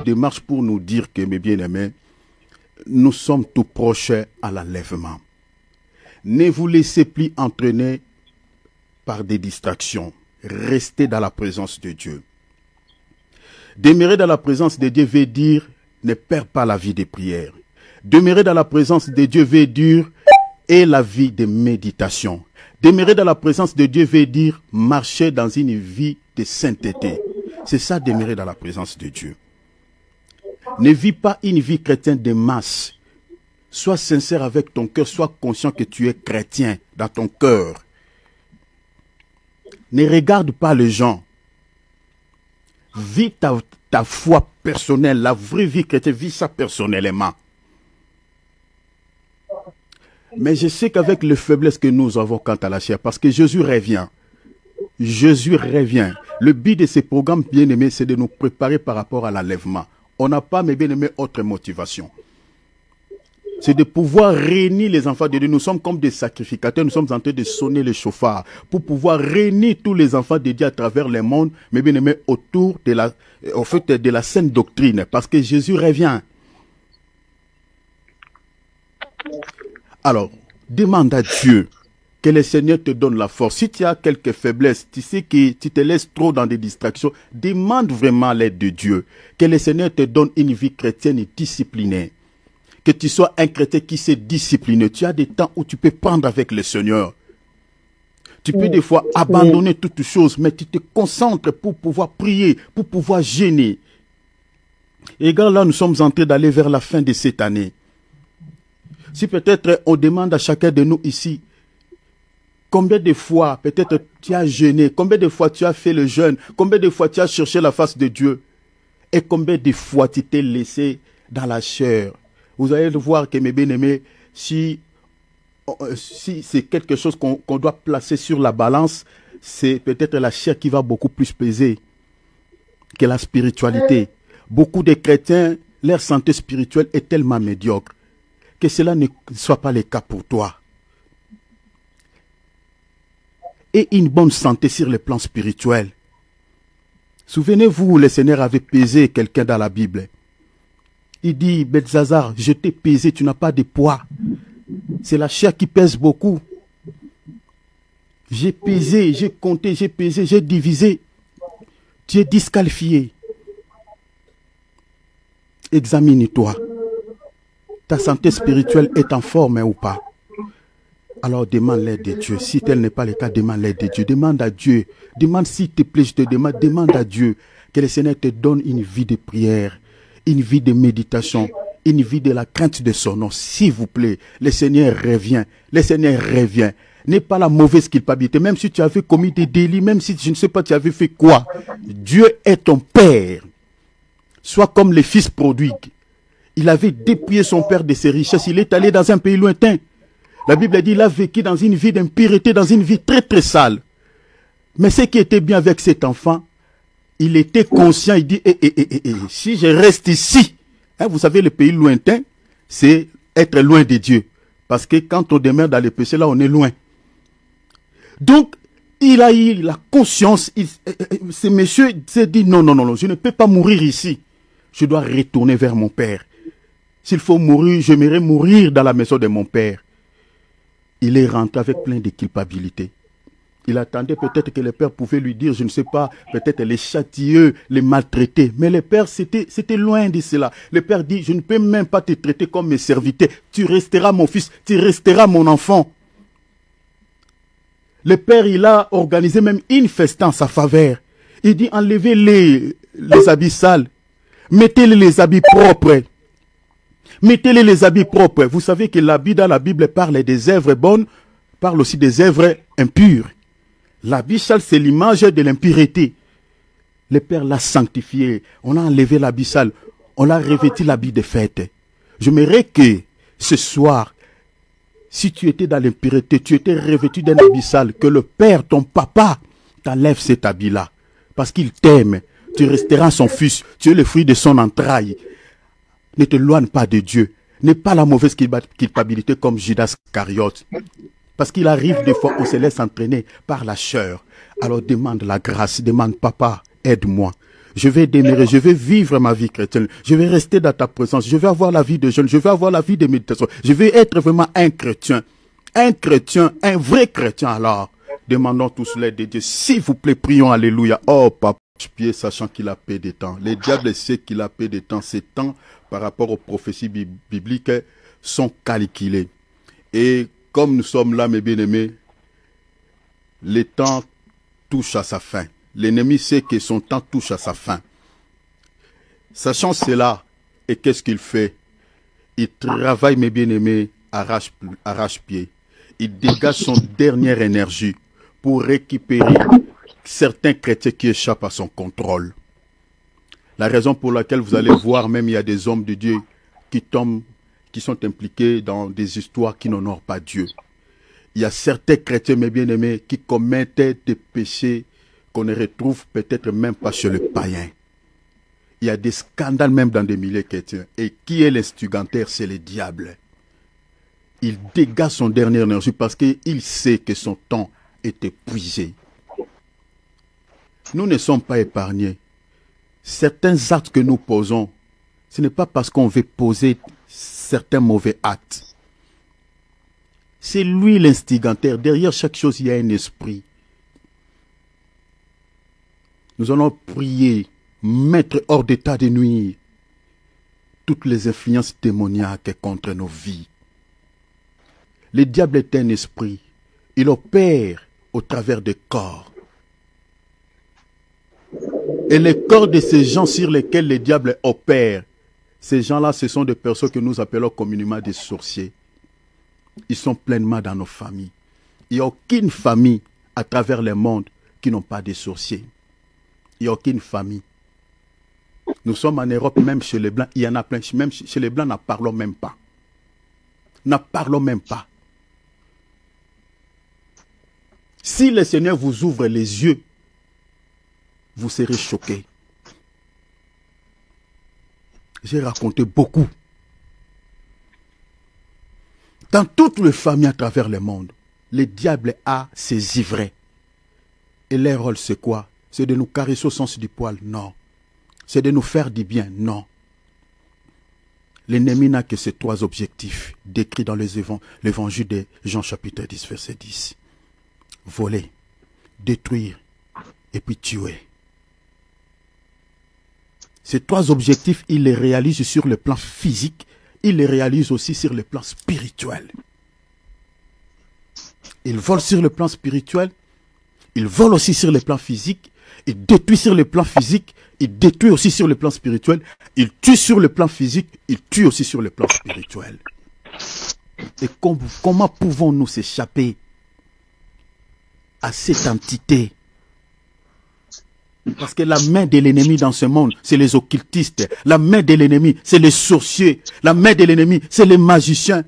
Démarche pour nous dire que, mes bien-aimés, nous sommes tout proches à l'enlèvement. Ne vous laissez plus entraîner par des distractions. Restez dans la présence de Dieu. Demeurer dans la présence de Dieu veut dire ne perds pas la vie de prière. Demeurer dans la présence de Dieu veut dire et la vie de méditation. Demeurer dans la présence de Dieu veut dire marcher dans une vie de sainteté. C'est ça, demeurer dans la présence de Dieu. Ne vis pas une vie chrétienne de masse. Sois sincère avec ton cœur, sois conscient que tu es chrétien dans ton cœur. Ne regarde pas les gens. Vis ta foi personnelle, la vraie vie chrétienne, vis ça personnellement. Mais je sais qu'avec les faiblesses que nous avons quant à la chair, parce que Jésus revient. Jésus revient. Le but de ces programmes, bien-aimés, c'est de nous préparer par rapport à l'enlèvement. On n'a pas, mes bien-aimés, autre motivation. C'est de pouvoir réunir les enfants de Dieu. Nous sommes comme des sacrificateurs, nous sommes en train de sonner le chauffard pour pouvoir réunir tous les enfants de Dieu à travers le monde, mes bien-aimés, autour de la saine doctrine, parce que Jésus revient. Alors, demande à Dieu que le Seigneur te donne la force. Si tu as quelques faiblesses, tu sais que tu te laisses trop dans des distractions, demande vraiment l'aide de Dieu. Que le Seigneur te donne une vie chrétienne et disciplinée. Que tu sois un chrétien qui s'est discipliné. Tu as des temps où tu peux prendre avec le Seigneur. Tu peux des fois abandonner toutes choses, mais tu te concentres pour pouvoir prier, pour pouvoir jeûner. Et regarde, là, nous sommes en train d'aller vers la fin de cette année. Si peut-être on demande à chacun de nous ici, combien de fois peut-être tu as jeûné, combien de fois tu as fait le jeûne, combien de fois tu as cherché la face de Dieu, et combien de fois tu t'es laissé dans la chair. Vous allez le voir que mes bien-aimés, si c'est quelque chose qu'on doit placer sur la balance, c'est peut-être la chair qui va beaucoup plus peser que la spiritualité. Beaucoup de chrétiens, leur santé spirituelle est tellement médiocre que cela ne soit pas le cas pour toi. Et une bonne santé sur le plan spirituel. Souvenez-vous, le Seigneur avait pesé quelqu'un dans la Bible. Il dit, Belzazar, je t'ai pesé, tu n'as pas de poids. C'est la chair qui pèse beaucoup. J'ai pesé, j'ai compté, j'ai pesé, j'ai divisé. Tu es disqualifié. Examine-toi. Ta santé spirituelle est en forme ou pas? Alors demande l'aide de Dieu. Si tel n'est pas le cas, demande l'aide de Dieu. Demande à Dieu. Demande s'il te plaît, je te demande. Demande à Dieu que le Seigneur te donne une vie de prière, une vie de méditation, une vie de la crainte de son nom. S'il vous plaît, le Seigneur revient. Le Seigneur revient. N'est pas la mauvaise culpabilité. Même si tu avais commis des délits, même si je ne sais pas tu avais fait quoi. Dieu est ton Père. Sois comme le fils prodigue. Il avait dépouillé son père de ses richesses. Il est allé dans un pays lointain. La Bible dit qu'il a vécu dans une vie d'impureté, dans une vie très très sale. Mais ce qui était bien avec cet enfant, il était conscient, il dit, si je reste ici, hein, vous savez, le pays lointain, c'est être loin de Dieu. Parce que quand on demeure dans le péché, là, on est loin. Donc, il a eu la conscience, ce monsieur s'est dit, non, je ne peux pas mourir ici. Je dois retourner vers mon père. S'il faut mourir, j'aimerais mourir dans la maison de mon père. Il est rentré avec plein de culpabilité. Il attendait peut-être que le père pouvait lui dire, je ne sais pas, peut-être les châtier, les maltraiter. Mais le père, c'était loin de cela. Le père dit, je ne peux même pas te traiter comme mes serviteurs. Tu resteras mon fils, tu resteras mon enfant. Le père, il a organisé même une fête en sa faveur. Il dit, enlevez les habits sales. Mettez-les les habits propres. Mettez-les les habits propres. Vous savez que l'habit dans la Bible parle des œuvres bonnes, parle aussi des œuvres impures. L'habit sale, c'est l'image de l'impureté. Le Père l'a sanctifié. On a enlevé l'habit sale. On l'a revêtu l'habit de fête. J'aimerais que ce soir, si tu étais dans l'impureté, tu étais revêtu d'un habit sale, que le Père, ton papa, t'enlève cet habit-là. Parce qu'il t'aime. Tu resteras son fils. Tu es le fruit de son entraille. Ne te loigne pas de Dieu. N'aie pas la mauvaise culpabilité comme Judas Iscariote. Parce qu'il arrive des fois, on se laisse entraîner par la chair. Alors demande la grâce, demande papa, aide-moi. Je vais demeurer, je vais vivre ma vie chrétienne. Je vais rester dans ta présence. Je vais avoir la vie de jeûne. Je vais avoir la vie de méditation. Je vais être vraiment un chrétien. Un chrétien, un vrai chrétien. Alors, demandons tous l'aide de Dieu. S'il vous plaît, prions, alléluia. Oh, papa, pied, sachant qu'il a paix des temps. Les diables sait qu'il a paix des temps. Ces temps, par rapport aux prophéties bibliques, sont calculés. Et comme nous sommes là, mes bien-aimés, le temps touche à sa fin. L'ennemi sait que son temps touche à sa fin. Sachant cela, et qu'est-ce qu'il fait? Il travaille, mes bien-aimés, arrache-pied. Il dégage son dernière énergie pour récupérer certains chrétiens qui échappent à son contrôle. La raison pour laquelle vous allez voir, même il y a des hommes de Dieu qui tombent, qui sont impliqués dans des histoires qui n'honorent pas Dieu. Il y a certains chrétiens, mes bien-aimés, qui commettent des péchés qu'on ne retrouve peut-être même pas chez le païen. Il y a des scandales même dans des milliers chrétiens. Et qui est l'instigateur? C'est le diable. Il dégage son dernier énergie parce qu'il sait que son temps est épuisé. Nous ne sommes pas épargnés. Certains actes que nous posons, ce n'est pas parce qu'on veut poser certains mauvais actes. C'est lui l'instigateur. Derrière chaque chose, il y a un esprit. Nous allons prier, mettre hors d'état de nuire toutes les influences démoniaques contre nos vies. Le diable est un esprit. Il opère au travers des corps. Et les corps de ces gens sur lesquels le diable opère, ces gens-là, ce sont des personnes que nous appelons communément des sorciers. Ils sont pleinement dans nos familles. Il n'y a aucune famille à travers le monde qui n'ont pas de sorciers. Il n'y a aucune famille. Nous sommes en Europe, même chez les Blancs, il y en a plein. Même chez les Blancs, n'en parlons même pas. N'en parlons même pas. Si le Seigneur vous ouvre les yeux, vous serez choqués. J'ai raconté beaucoup. Dans toutes les familles à travers le monde, le diable a ses ivrets. Et leur rôle, c'est quoi? C'est de nous caresser au sens du poil? Non. C'est de nous faire du bien? Non. L'ennemi n'a que ces trois objectifs décrits dans l'évangile de Jean chapitre 10, verset 10. Voler, détruire et puis tuer. Ces trois objectifs, il les réalise sur le plan physique, il les réalise aussi sur le plan spirituel. Il vole sur le plan spirituel, il vole aussi sur le plan physique, il détruit sur le plan physique, il détruit aussi sur le plan spirituel, il tue sur le plan physique, il tue aussi sur le plan spirituel. Et comment pouvons-nous s'échapper à cette entité? Parce que la main de l'ennemi dans ce monde, c'est les occultistes. La main de l'ennemi, c'est les sorciers. La main de l'ennemi, c'est les magiciens.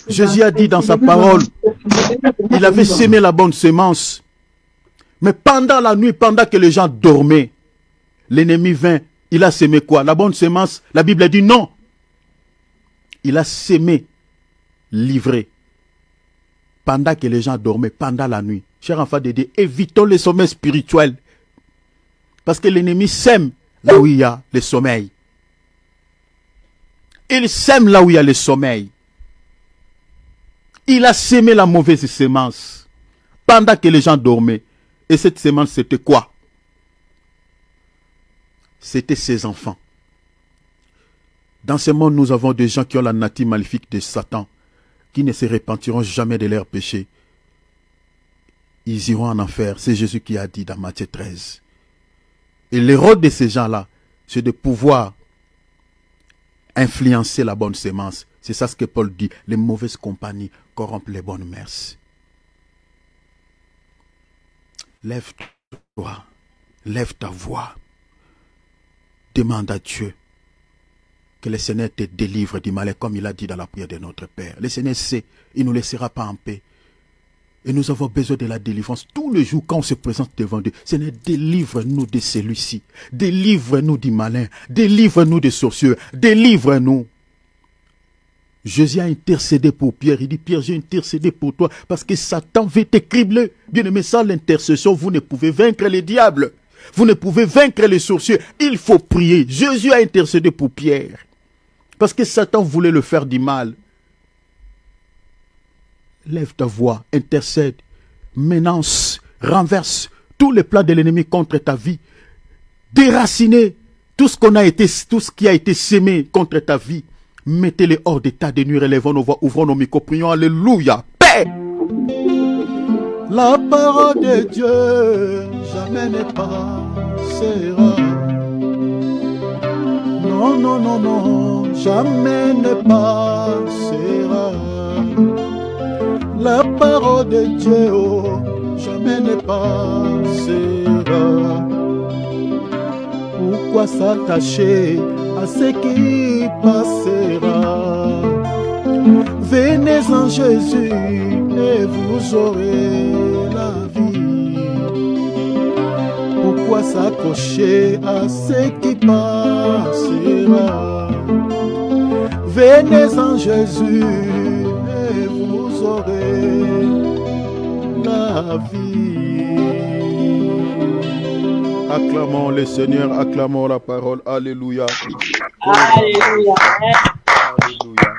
Jésus a dit dans sa parole, il avait sémé la bonne semence. Mais pendant la nuit, pendant que les gens dormaient, l'ennemi vint, il a sémé quoi? La bonne semence? La Bible a dit non. Il a sémé l'ivraie. Pendant que les gens dormaient, pendant la nuit. Chers enfants de Dieu, évitons les sommeils spirituels. Parce que l'ennemi sème là où il y a le sommeil. Il sème là où il y a le sommeil. Il a sémé la mauvaise semence pendant que les gens dormaient. Et cette semence, c'était quoi? C'était ses enfants. Dans ce monde, nous avons des gens qui ont la nature maléfique de Satan, qui ne se repentiront jamais de leurs péchés. Ils iront en enfer. C'est Jésus qui a dit dans Matthieu 13. Et le rôle de ces gens-là, c'est de pouvoir influencer la bonne semence. C'est ça ce que Paul dit. Les mauvaises compagnies corrompent les bonnes mœurs. Lève-toi. Lève ta voix. Demande à Dieu que le Seigneur te délivre du mal, comme il a dit dans la prière de notre Père. Le Seigneur sait, il ne nous laissera pas en paix. Et nous avons besoin de la délivrance tous les jours quand on se présente devant Dieu. Seigneur, délivre-nous de celui-ci. Délivre-nous du malin. Délivre-nous des sorciers. Délivre-nous. Jésus a intercédé pour Pierre. Il dit, Pierre, j'ai intercédé pour toi parce que Satan veut te cribler. Bien-aimé, sans l'intercession, vous ne pouvez vaincre les diables. Vous ne pouvez vaincre les sorciers. Il faut prier. Jésus a intercédé pour Pierre. Parce que Satan voulait le faire du mal. Lève ta voix, intercède, menace, renverse tous les plans de l'ennemi contre ta vie. Déraciner tout ce qui a été sémé contre ta vie. Mettez-les hors d'état de nuit, relevons nos voix, ouvrons nos micros, prions, alléluia, paix. La parole de Dieu jamais ne passera. Non, non, non, non, jamais ne passera. La parole de Dieu, oh, jamais ne passera. Pourquoi s'attacher à ce qui passera? Venez en Jésus et vous aurez la vie. Pourquoi s'accrocher à ce qui passera? Venez en Jésus et vous aurez la vie. Acclamons le Seigneur, acclamons la parole. Alléluia. Alléluia. Alléluia.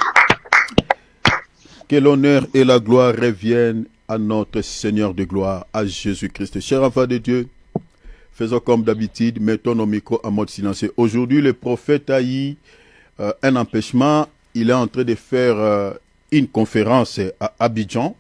Que l'honneur et la gloire reviennent à notre Seigneur de gloire, à Jésus-Christ. Chers enfants de Dieu, faisons comme d'habitude, mettons nos micros en mode silencieux. Aujourd'hui, le prophète a eu un empêchement. Il est en train de faire une conférence à Abidjan.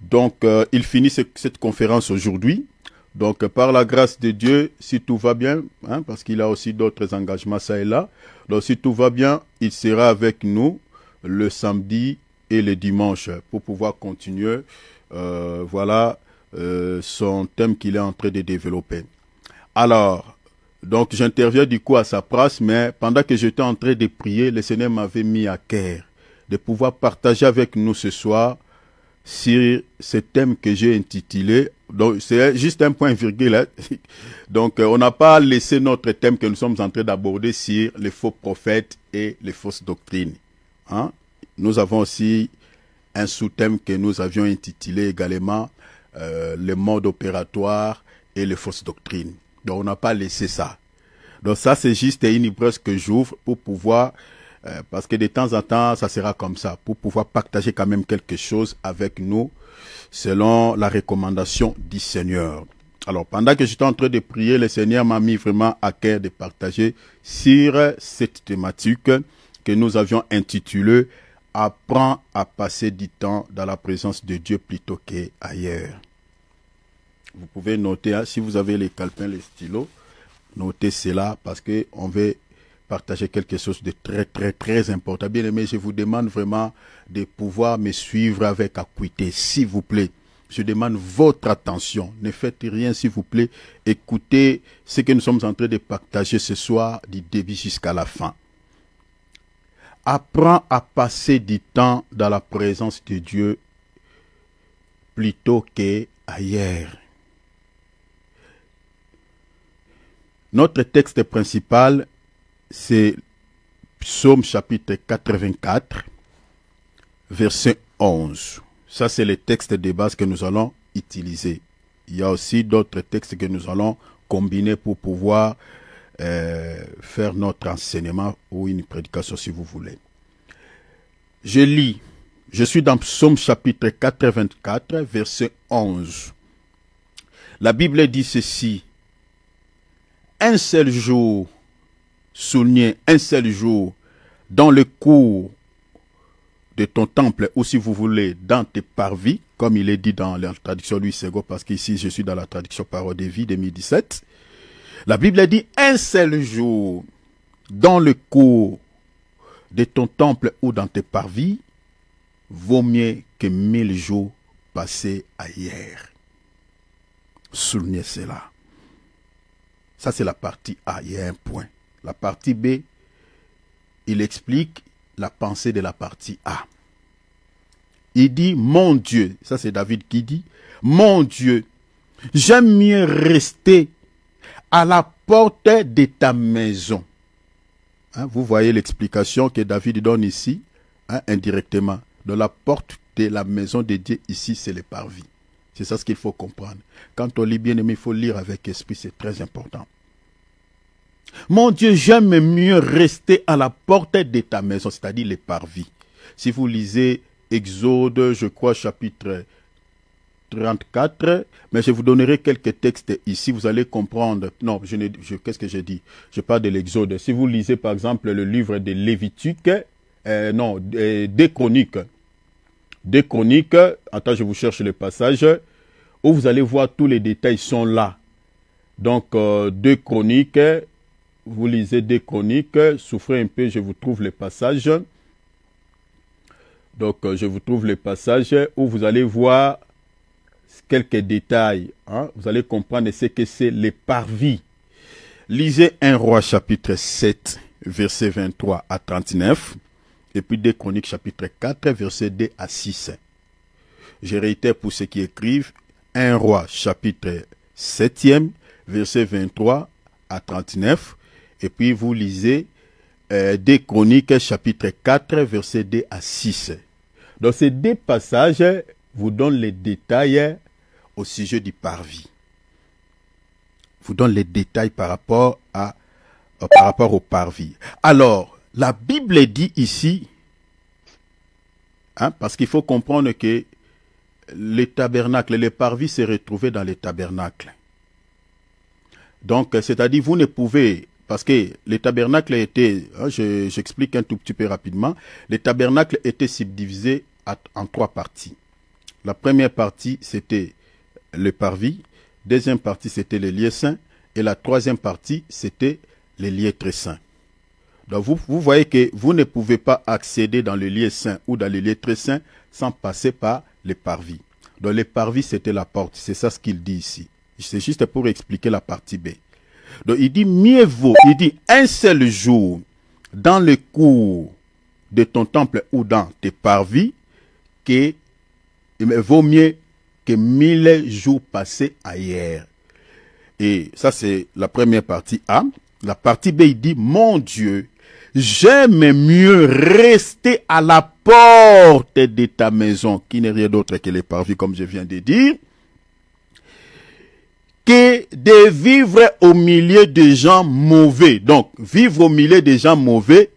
Donc, il finit cette conférence aujourd'hui. Donc, par la grâce de Dieu, si tout va bien, hein, parce qu'il a aussi d'autres engagements, ça et là. Donc, si tout va bien, il sera avec nous le samedi et le dimanche pour pouvoir continuer, voilà, son thème qu'il est en train de développer. Alors, donc, j'interviens du coup à sa place, mais pendant que j'étais en train de prier, le Seigneur m'avait mis à cœur de pouvoir partager avec nous ce soir sur ce thème que j'ai intitulé. Donc, c'est juste un point virgule. Hein. Donc, on n'a pas laissé notre thème que nous sommes en train d'aborder sur les faux prophètes et les fausses doctrines. Hein. Nous avons aussi un sous-thème que nous avions intitulé également le mode opératoire et les fausses doctrines. Donc, on n'a pas laissé ça. Donc, ça, c'est juste une brèche que j'ouvre pour pouvoir... parce que de temps en temps, ça sera comme ça, pour pouvoir partager quand même quelque chose avec nous, selon la recommandation du Seigneur. Alors, pendant que j'étais en train de prier, le Seigneur m'a mis vraiment à cœur de partager sur cette thématique que nous avions intitulée « Apprends à passer du temps dans la présence de Dieu plutôt qu'ailleurs ». Vous pouvez noter, hein, si vous avez les calepins, les stylos, notez cela parce qu'on veut partager quelque chose de très important. Bien aimé, je vous demande vraiment de pouvoir me suivre avec acuité, s'il vous plaît. Je demande votre attention. Ne faites rien, s'il vous plaît. Écoutez ce que nous sommes en train de partager ce soir, du début jusqu'à la fin. Apprends à passer du temps dans la présence de Dieu plutôt qu'ailleurs. Notre texte principal, c'est Psaume chapitre 84, verset 11. Ça, c'est le texte de base que nous allons utiliser. Il y a aussi d'autres textes que nous allons combiner pour pouvoir faire notre enseignement ou une prédication si vous voulez. Je lis, je suis dans Psaume chapitre 84, verset 11. La Bible dit ceci: un seul jour, souligné, un seul jour, dans le cours de ton temple, ou si vous voulez, dans tes parvis, comme il est dit dans la traduction Louis Sego, parce qu'ici je suis dans la traduction Parole de vie 2017. La Bible dit un seul jour, dans le cours de ton temple ou dans tes parvis, vaut mieux que 1000 jours passés ailleurs. Soulignez cela. Ça, c'est la partie A, il y a un point. La partie B, il explique la pensée de la partie A. Il dit, mon Dieu, ça c'est David qui dit, mon Dieu, j'aime mieux rester à la porte de ta maison. Hein, vous voyez l'explication que David donne ici, hein, indirectement. De la porte de la maison de Dieu, ici, c'est le parvis. C'est ça ce qu'il faut comprendre. Quand on lit bien aimé, il faut lire avec esprit, c'est très important. Mon Dieu, j'aime mieux rester à la porte de ta maison, c'est-à-dire les parvis. Si vous lisez Exode, je crois, chapitre 34, mais je vous donnerai quelques textes ici, vous allez comprendre. Non, qu'est-ce que j'ai dit? Je parle de l'Exode. Si vous lisez, par exemple, le livre de Lévitique, des Chroniques. Des Chroniques, attends, je vous cherche le passage, où vous allez voir tous les détails sont là. Donc, deux Chroniques, vous lisez des Chroniques, souffrez un peu, je vous trouve le passage. Donc, je vous trouve le passage où vous allez voir quelques détails. Hein? Vous allez comprendre ce que c'est les parvis. Lisez 1 Roi chapitre 7, verset 23 à 39. Et puis 2 Chroniques chapitre 4, verset 2 à 6. Je réitère pour ceux qui écrivent. 1 Roi chapitre 7e, verset 23 à 39. Et puis vous lisez 2 Chroniques chapitre 4, verset 2 à 6. Donc ces deux passages vous donnent les détails au sujet du parvis. Vous donnent les détails par rapport au parvis. Alors, la Bible dit ici, hein, parce qu'il faut comprendre que les tabernacles, les parvis se retrouvaient dans les tabernacles. Donc, c'est-à-dire, vous ne pouvez, parce que les tabernacles étaient, j'explique un tout petit peu rapidement, les tabernacles étaient subdivisés en 3 parties. La première partie, c'était le parvis, deuxième partie, c'était les lieux saints, et la troisième partie, c'était les lieux très saints. Donc, vous voyez que vous ne pouvez pas accéder dans le lieu saint ou dans le lieu très saint sans passer par les parvis. Donc, les parvis, c'était la porte. C'est ça ce qu'il dit ici. C'est juste pour expliquer la partie B. Donc, il dit, mieux vaut, il dit, un seul jour dans le cours de ton temple ou dans tes parvis, que il vaut mieux que 1000 jours passés ailleurs. Et ça, c'est la première partie A. La partie B, il dit, mon Dieu, j'aime mieux rester à la porte de ta maison, qui n'est rien d'autre que les parvis, comme je viens de dire, que de vivre au milieu de gens mauvais. Donc, vivre au milieu de gens mauvais,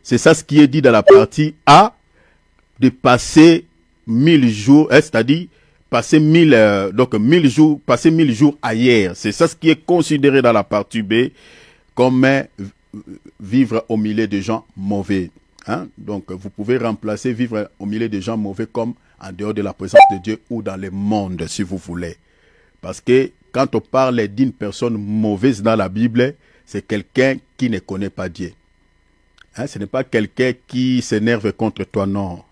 c'est ça ce qui est dit dans la partie A, de passer 1000 jours, c'est-à-dire passer 1000 jours, passer 1000 jours ailleurs. C'est ça ce qui est considéré dans la partie B comme vivre au milieu de gens mauvais. Hein? Donc, vous pouvez remplacer vivre au milieu de gens mauvais comme en dehors de la présence de Dieu ou dans le monde, si vous voulez. Parce que quand on parle d'une personne mauvaise dans la Bible, c'est quelqu'un qui ne connaît pas Dieu. Hein? Ce n'est pas quelqu'un qui s'énerve contre toi, non.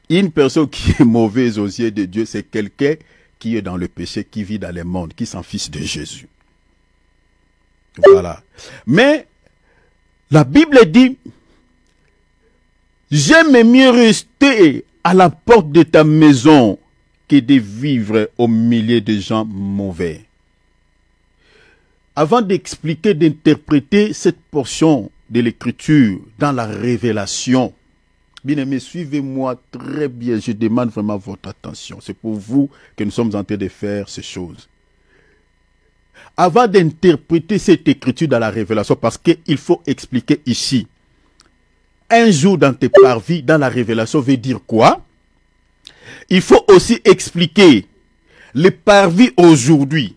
Une personne qui est mauvaise aux yeux de Dieu, c'est quelqu'un qui est dans le péché, qui vit dans le monde, qui s'en fiche de Jésus. Voilà. Mais la Bible dit, j'aime mieux rester à la porte de ta maison que de vivre au milieu de gens mauvais. Avant d'expliquer, d'interpréter cette portion de l'Écriture dans la révélation, bien-aimés, suivez-moi très bien. Je demande vraiment votre attention. C'est pour vous que nous sommes en train de faire ces choses. Avant d'interpréter cette écriture dans la révélation, parce qu'il faut expliquer ici, un jour dans tes parvis, dans la révélation, veut dire quoi? Il faut aussi expliquer les parvis aujourd'hui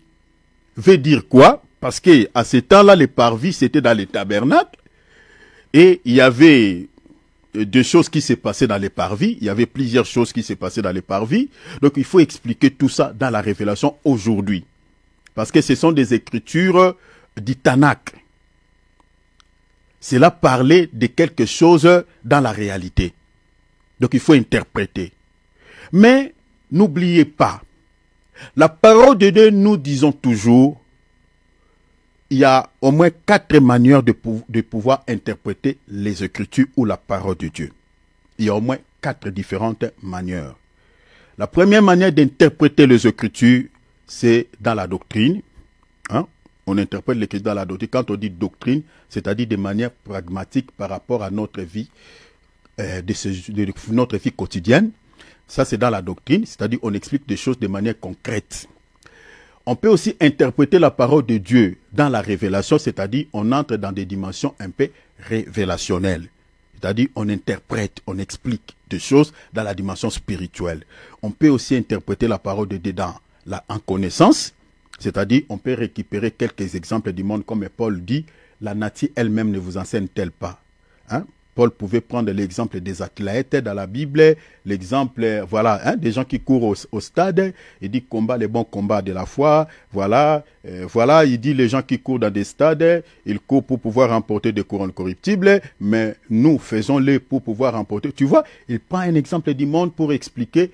veut dire quoi? Parce que à ce temps-là, les parvis, c'était dans les tabernacles, et il y avait des choses qui s'est passées dans les parvis. Il y avait plusieurs choses qui s'est passées dans les parvis. Donc, il faut expliquer tout ça dans la révélation aujourd'hui. Parce que ce sont des écritures du Tanakh. Cela parlait de quelque chose dans la réalité. Donc, il faut interpréter. Mais, n'oubliez pas, la parole de Dieu, nous disons toujours, il y a au moins 4 manières de pouvoir interpréter les Écritures ou la parole de Dieu. Il y a au moins 4 différentes manières. La première manière d'interpréter les Écritures, c'est dans la doctrine. Hein? On interprète l'Écriture dans la doctrine. Quand on dit doctrine, c'est-à-dire de manière pragmatique par rapport à notre vie, de notre vie quotidienne. Ça, c'est dans la doctrine, c'est-à-dire on explique des choses de manière concrète. On peut aussi interpréter la parole de Dieu dans la révélation, c'est-à-dire on entre dans des dimensions un peu révélationnelles. C'est-à-dire on interprète, on explique des choses dans la dimension spirituelle. On peut aussi interpréter la parole de Dieu en connaissance, c'est-à-dire on peut récupérer quelques exemples du monde, comme Paul dit, la nature elle-même ne vous enseigne-t-elle pas, hein? Paul pouvait prendre l'exemple des athlètes dans la Bible, l'exemple, voilà, hein, des gens qui courent au stade. Il dit combat les bons combats de la foi. Voilà, voilà, il dit les gens qui courent dans des stades, ils courent pour pouvoir remporter des couronnes corruptibles, mais nous faisons-les pour pouvoir remporter. Tu vois, il prend un exemple du monde pour expliquer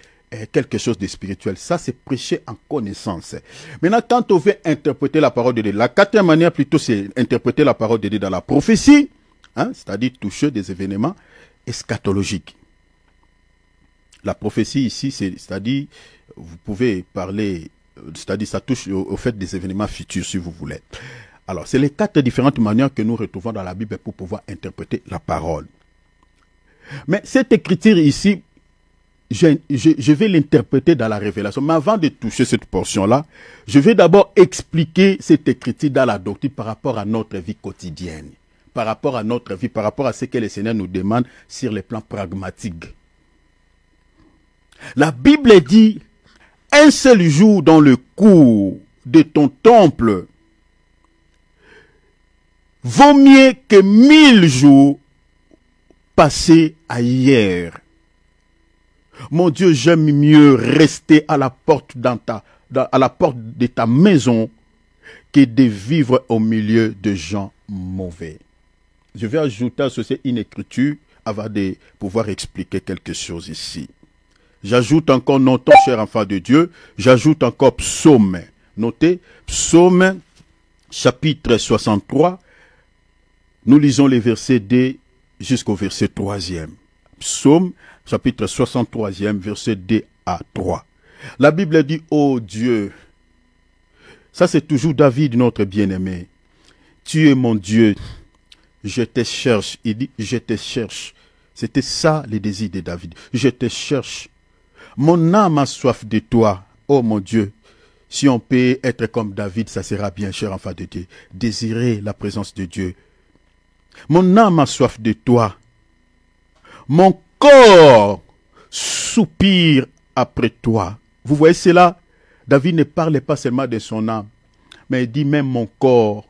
quelque chose de spirituel. Ça, c'est prêcher en connaissance. Maintenant, quand on veut interpréter la parole de Dieu, la 4e manière plutôt, c'est interpréter la parole de Dieu dans la prophétie. Hein, c'est-à-dire toucher des événements eschatologiques. La prophétie ici, c'est-à-dire, vous pouvez parler, c'est-à-dire ça touche au fait des événements futurs, si vous voulez. Alors, c'est les 4 différentes manières que nous retrouvons dans la Bible pour pouvoir interpréter la parole. Mais cette écriture ici, je vais l'interpréter dans la révélation. Mais avant de toucher cette portion-là, je vais d'abord expliquer cette écriture dans la doctrine par rapport à notre vie quotidienne. Par rapport à notre vie, par rapport à ce que le Seigneur nous demande sur le plan pragmatique. La Bible dit, un seul jour dans le cours de ton temple vaut mieux que 1000 jours passés à hier. Mon Dieu, j'aime mieux rester à la porte à la porte de ta maison que de vivre au milieu de gens mauvais. Je vais ajouter à ceci une écriture avant de pouvoir expliquer quelque chose ici. J'ajoute encore, notons, cher enfant de Dieu, j'ajoute encore Psaume. Notez, Psaume, chapitre 63, nous lisons les versets 2 jusqu'au verset 3e. Psaume, chapitre 63e, verset 2 à 3. La Bible dit, ô Dieu, ça c'est toujours David, notre bien-aimé. Tu es mon Dieu, je te cherche. Il dit, je te cherche. C'était ça le désir de David. Je te cherche. Mon âme a soif de toi, ô mon Dieu. Si on peut être comme David, ça sera bien, cher enfant de Dieu. Désirer la présence de Dieu. Mon âme a soif de toi. Mon corps soupire après toi. Vous voyez cela? David ne parlait pas seulement de son âme, mais il dit même mon corps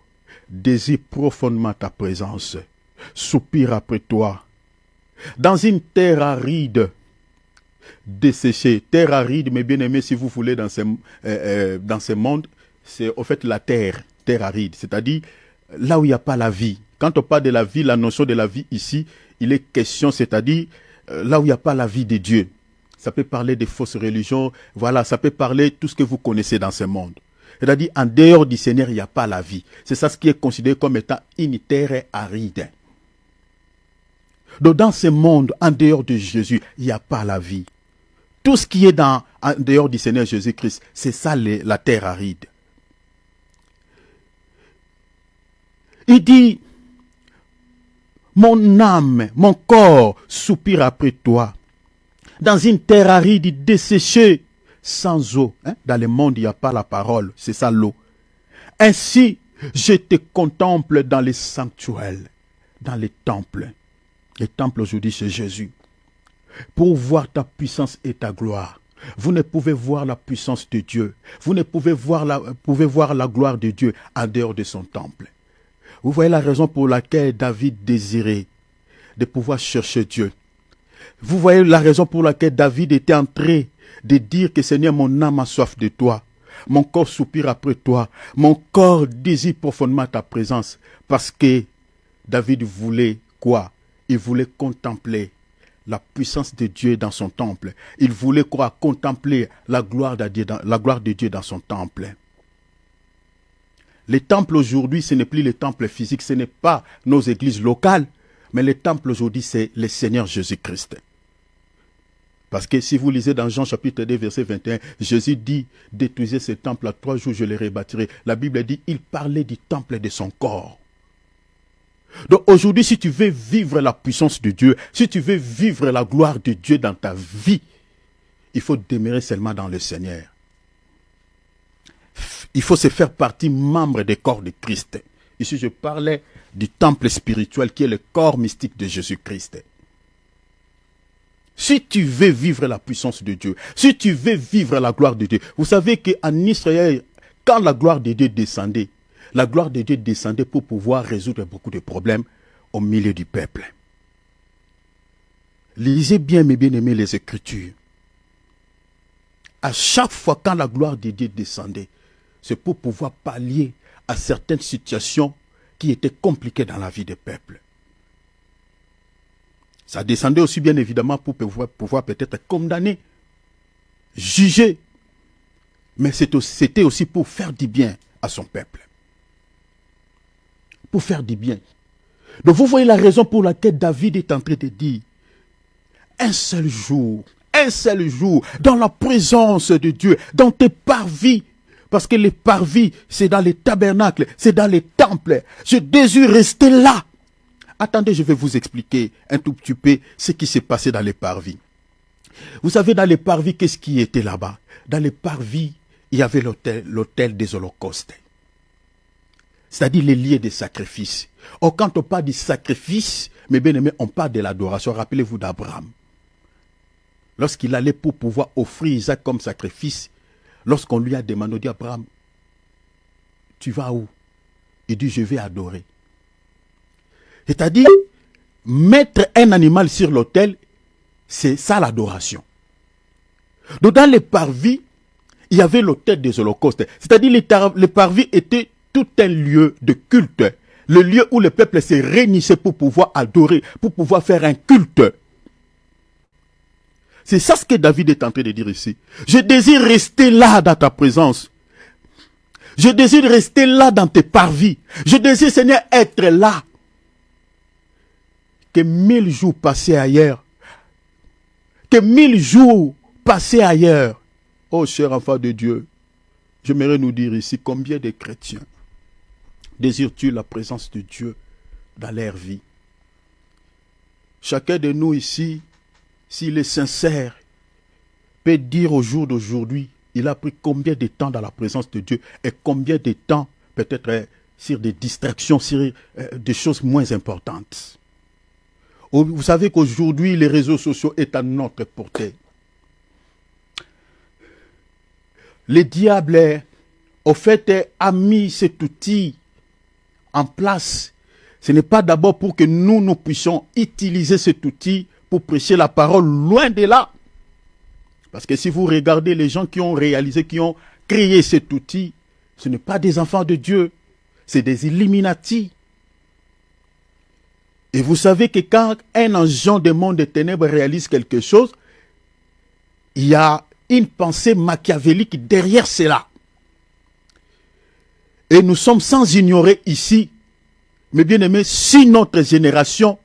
désire profondément ta présence. Soupire après toi. Dans une terre aride, desséchée, terre aride, mais bien aimé, si vous voulez, dans ce monde, c'est au fait la terre aride, c'est-à-dire là où il n'y a pas la vie. Quand on parle de la vie, la notion de la vie ici, il est question, c'est-à-dire là où il n'y a pas la vie de Dieu. Ça peut parler des fausses religions, voilà, ça peut parler de tout ce que vous connaissez dans ce monde. C'est-à-dire, en dehors du Seigneur, il n'y a pas la vie. C'est ça ce qui est considéré comme étant une terre aride. Donc, dans ce monde, en dehors de Jésus, il n'y a pas la vie. Tout ce qui est en dehors du Seigneur Jésus-Christ, c'est ça la terre aride. Il dit, mon âme, mon corps soupire après toi. Dans une terre aride desséchée, sans eau. Dans le monde, il n'y a pas la parole, c'est ça l'eau. Ainsi, je te contemple dans les sanctuaires, dans les temples. Les temples aujourd'hui, c'est Jésus. Pour voir ta puissance et ta gloire. Vous ne pouvez voir la puissance de Dieu. Vous ne pouvez voir la gloire de Dieu en dehors de son temple. Vous voyez la raison pour laquelle David désirait de pouvoir chercher Dieu. Vous voyez la raison pour laquelle David était en train de dire que Seigneur, mon âme a soif de toi. Mon corps soupire après toi. Mon corps désire profondément ta présence. Parce que David voulait quoi? Il voulait contempler la puissance de Dieu dans son temple. Il voulait quoi? Contempler la gloire de Dieu dans son temple. Les temples aujourd'hui, ce n'est plus les temples physiques, ce n'est pas nos églises locales, mais les temples aujourd'hui, c'est le Seigneur Jésus-Christ. Parce que si vous lisez dans Jean chapitre 2, verset 21, Jésus dit, détruisez ce temple, à 3 jours je les rebâtirai. La Bible dit, il parlait du temple de son corps. Donc aujourd'hui, si tu veux vivre la puissance de Dieu, si tu veux vivre la gloire de Dieu dans ta vie, il faut demeurer seulement dans le Seigneur. Il faut se faire partie membre des corps de Christ. Ici, je parlais du temple spirituel qui est le corps mystique de Jésus-Christ. Si tu veux vivre la puissance de Dieu, si tu veux vivre la gloire de Dieu, vous savez qu'en Israël, quand la gloire de Dieu descendait pour pouvoir résoudre beaucoup de problèmes au milieu du peuple. Lisez bien, mes bien-aimés, les Écritures. À chaque fois quand la gloire de Dieu descendait, c'est pour pouvoir pallier à certaines situations qui étaient compliquées dans la vie des peuples. Ça descendait aussi bien évidemment pour pouvoir peut-être condamner, juger, mais c'était aussi pour faire du bien à son peuple. Pour faire du bien. Donc vous voyez la raison pour laquelle David est en train de dire, un seul jour, dans la présence de Dieu, dans tes parvis, parce que les parvis, c'est dans les tabernacles, c'est dans les temples. Je désire rester là. Attendez, je vais vous expliquer un tout petit peu ce qui s'est passé dans les parvis. Vous savez, dans les parvis, qu'est-ce qui était là-bas? Dans les parvis, il y avait l'autel des holocaustes. C'est-à-dire les lieux de sacrifice. Or, quand on parle du sacrifice, mes bien-aimés, on parle de l'adoration. Rappelez-vous d'Abraham. Lorsqu'il allait pour pouvoir offrir Isaac comme sacrifice, lorsqu'on lui a demandé, on dit Abraham, tu vas où? Il dit, je vais adorer. C'est-à-dire, mettre un animal sur l'autel, c'est ça l'adoration. Donc dans les parvis, il y avait l'autel des holocaustes. C'est-à-dire les parvis étaient tout un lieu de culte. Le lieu où le peuple se réunissait pour pouvoir adorer, pour pouvoir faire un culte. C'est ça ce que David est en train de dire ici. Je désire rester là dans ta présence. Je désire rester là dans tes parvis. Je désire, Seigneur, être là. Que 1000 jours passés ailleurs. Que 1000 jours passés ailleurs. Oh, cher enfant de Dieu, j'aimerais nous dire ici combien de chrétiens désires-tu la présence de Dieu dans leur vie? Chacun de nous ici, s'il est sincère, peut dire au jour d'aujourd'hui, il a pris combien de temps dans la présence de Dieu et combien de temps peut-être sur des distractions, sur des choses moins importantes. Vous savez qu'aujourd'hui, les réseaux sociaux sont à notre portée. Le diable, au fait, a mis cet outil en place. Ce n'est pas d'abord pour que nous puissions utiliser cet outil pour prêcher la parole, loin de là. Parce que si vous regardez les gens qui ont réalisé, qui ont créé cet outil, ce n'est pas des enfants de Dieu, c'est des Illuminati. Et vous savez que quand un agent des mondes des ténèbres réalise quelque chose, il y a une pensée machiavélique derrière cela. Et nous sommes sans ignorer ici, mes bien-aimés, si notre génération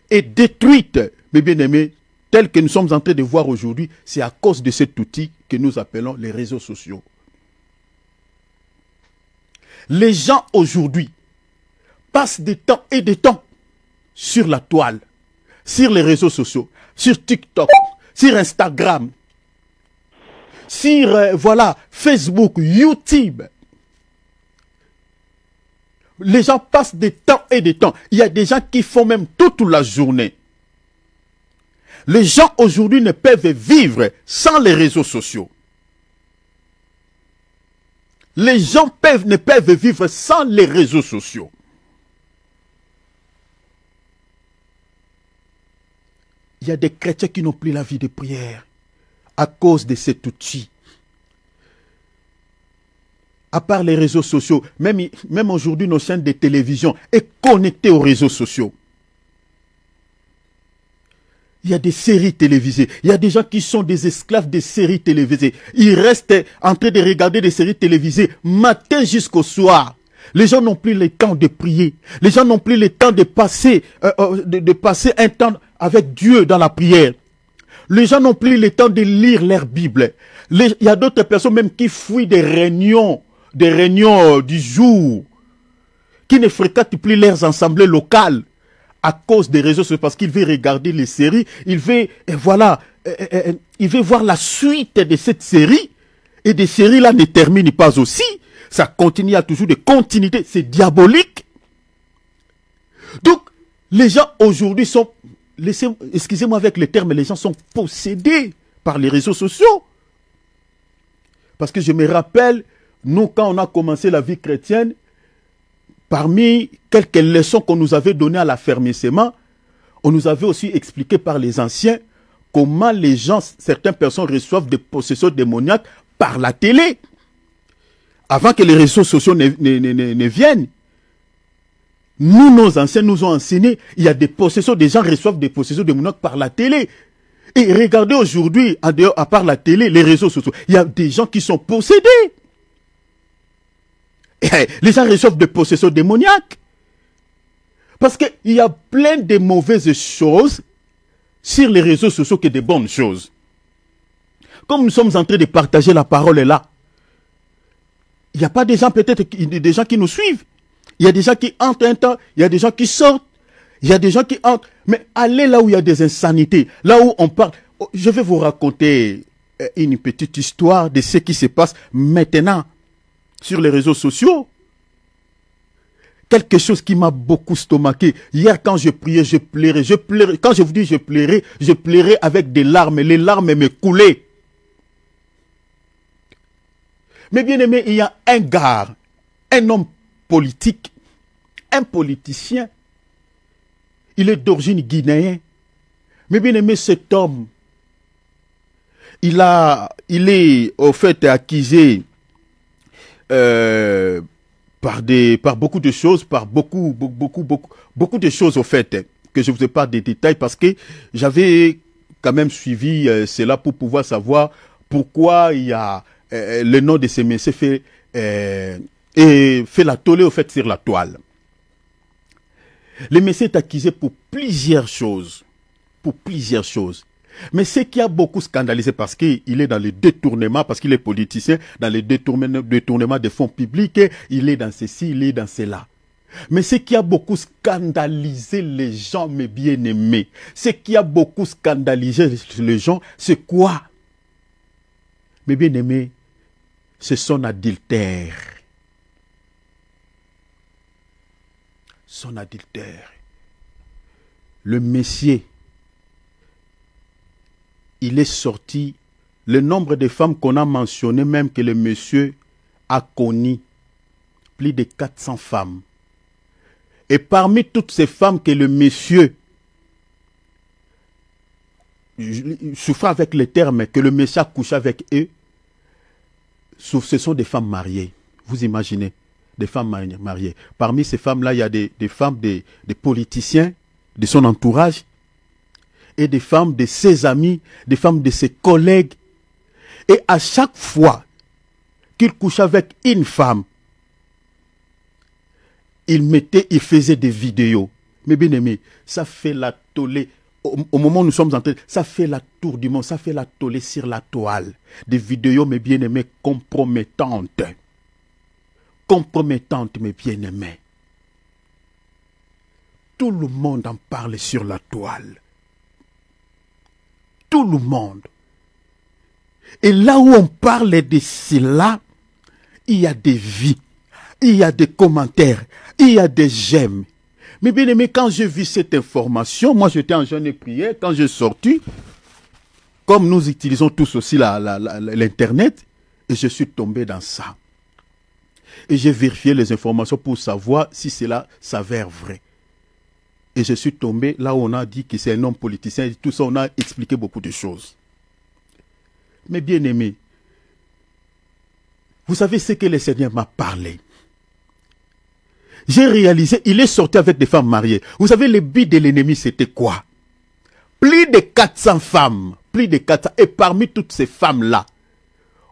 est détruite, mes bien-aimés, tel que nous sommes en train de voir aujourd'hui, c'est à cause de cet outil que nous appelons les réseaux sociaux. Les gens aujourd'hui passent des temps et des temps sur la toile, sur les réseaux sociaux, sur TikTok, sur Instagram, sur voilà, Facebook, YouTube. Les gens passent des temps et des temps. Il y a des gens qui font même toute la journée. Les gens aujourd'hui ne peuvent vivre sans les réseaux sociaux. Les gens ne peuvent vivre sans les réseaux sociaux. Il y a des chrétiens qui n'ont plus la vie de prière à cause de cet outil. À part les réseaux sociaux, même aujourd'hui, nos chaînes de télévision sont connectées aux réseaux sociaux. Il y a des séries télévisées. Il y a des gens qui sont des esclaves des séries télévisées. Ils restent en train de regarder des séries télévisées matin jusqu'au soir. Les gens n'ont plus le temps de prier. Les gens n'ont plus le temps de passer un temps avec Dieu dans la prière. Les gens n'ont plus le temps de lire leur Bible. Il y a d'autres personnes même qui fuient des réunions du jour, qui ne fréquentent plus leurs assemblées locales à cause des réseaux sociaux, parce qu'ils veulent regarder les séries, ils veulent voir la suite de cette série, et des séries là ne terminent pas aussi, ça continue à toujours de continuité, c'est diabolique. Donc, les gens aujourd'hui sont, excusez-moi avec les termes, les gens sont possédés par les réseaux sociaux. Parce que je me rappelle, nous, quand on a commencé la vie chrétienne, parmi quelques leçons qu'on nous avait données à l'affermissement, on nous avait aussi expliqué par les anciens comment les gens, certaines personnes reçoivent des possessions démoniaques par la télé. Avant que les réseaux sociaux ne viennent. Nous, nos anciens nous ont enseigné, il y a des possessions, des gens reçoivent des possessions démoniaques par la télé. Et regardez aujourd'hui, à part la télé, les réseaux sociaux, il y a des gens qui sont possédés. Et les gens reçoivent des possessions démoniaques. Parce qu'il y a plein de mauvaises choses sur les réseaux sociaux que de bonnes choses. Comme nous sommes en train de partager la parole là, il n'y a pas des gens, peut-être des gens qui nous suivent. Il y a des gens qui entrent un temps, il y a des gens qui sortent, il y a des gens qui entrent. Mais allez là où il y a des insanités, là où on parle. Je vais vous raconter une petite histoire de ce qui se passe maintenant sur les réseaux sociaux. Quelque chose qui m'a beaucoup stomaqué. Hier, quand je priais, je pleurais. Quand je vous dis je pleurais avec des larmes. Les larmes me coulaient. Mais bien aimé, il y a un gars, un homme politique, un politicien, Il est d'origine guinéenne. Mais bien aimé, cet homme, il est au fait accusé par beaucoup de choses, par beaucoup de choses au fait, que je ne vous ai pas des détails parce que j'avais quand même suivi cela pour pouvoir savoir pourquoi il y a le nom de ces messieurs fait la tollée au fait sur la toile. Le monsieur est accusé pour plusieurs choses. Mais ce qui a beaucoup scandalisé parce qu'il est dans le détournement, parce qu'il est politicien, dans le détournement des fonds publics, il est dans ceci, il est dans cela. Mais ce qui a beaucoup scandalisé les gens, mes bien-aimés, ce qui a beaucoup scandalisé les gens, c'est quoi? Mes bien-aimés, c'est son adultère. Son adultère. Le Messie, il est sorti, le nombre de femmes qu'on a mentionné, même que le monsieur a connu, plus de 400 femmes. Et parmi toutes ces femmes que le monsieur souffre avec les termes, que le monsieur a couché avec eux, ce sont des femmes mariées. Vous imaginez, des femmes mariées. Parmi ces femmes-là, il y a des femmes, des politiciens, de son entourage, et des femmes de ses amis, des femmes de ses collègues. Et à chaque fois qu'il couchait avec une femme, il faisait des vidéos. Mais bien aimé, ça fait la tollée. Au moment où nous sommes entrés, ça fait la tour du monde, ça fait la tollée sur la toile. Des vidéos, mes bien-aimés, compromettantes. Compromettantes, mes bien-aimés. Tout le monde en parle sur la toile. Tout le monde. Et là où on parle de cela, il y a des vies, il y a des commentaires, il y a des j'aime. Mais bien aimé, quand j'ai vu cette information, moi j'étais en jeûne et prière, quand j'ai sorti, comme nous utilisons tous aussi l'internet, et je suis tombé dans ça. Et j'ai vérifié les informations pour savoir si cela s'avère vrai. Et je suis tombé là où on a dit que c'est un homme politicien, et tout ça, on a expliqué beaucoup de choses. Mais bien aimé, vous savez ce que le Seigneur m'a parlé. J'ai réalisé, il est sorti avec des femmes mariées. Vous savez, le but de l'ennemi, c'était quoi? Plus de 400 femmes, plus de 400, et parmi toutes ces femmes-là,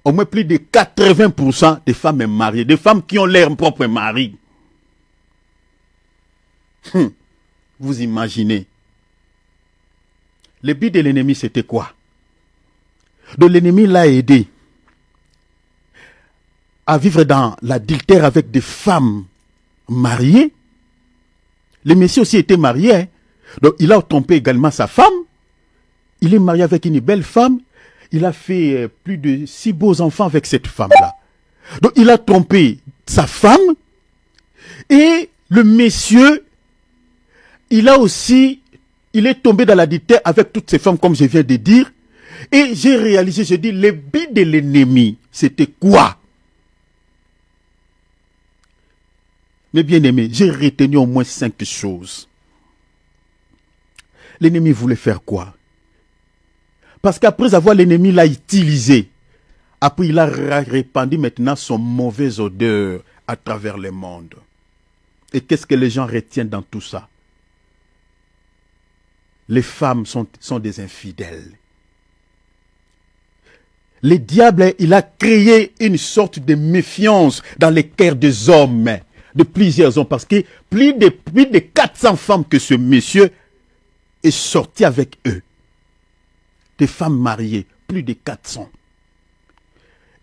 au moins plus de 80% des femmes mariées, des femmes qui ont leur propre mari. Vous imaginez. Le but de l'ennemi, c'était quoi? Donc l'ennemi l'a aidé à vivre dans l'adultère avec des femmes mariées. Le Messie aussi était marié. Hein? Donc il a trompé également sa femme. Il est marié avec une belle femme. Il a fait plus de 6 beaux enfants avec cette femme-là. Donc il a trompé sa femme. Et le monsieur, il est tombé dans l'adultère avec toutes ces femmes, comme je viens de dire. Et j'ai réalisé, je dis, le but de l'ennemi, c'était quoi? Mais bien aimé, j'ai retenu au moins 5 choses. L'ennemi voulait faire quoi? Parce qu'après avoir l'ennemi l'a utilisé, après il a répandu maintenant son mauvaise odeur à travers le monde. Et qu'est-ce que les gens retiennent dans tout ça? Les femmes sont des infidèles. Le diable, il a créé une sorte de méfiance dans les cœurs des hommes, de plusieurs hommes, parce que plus de 400 femmes que ce monsieur est sorti avec eux. Des femmes mariées, plus de 400.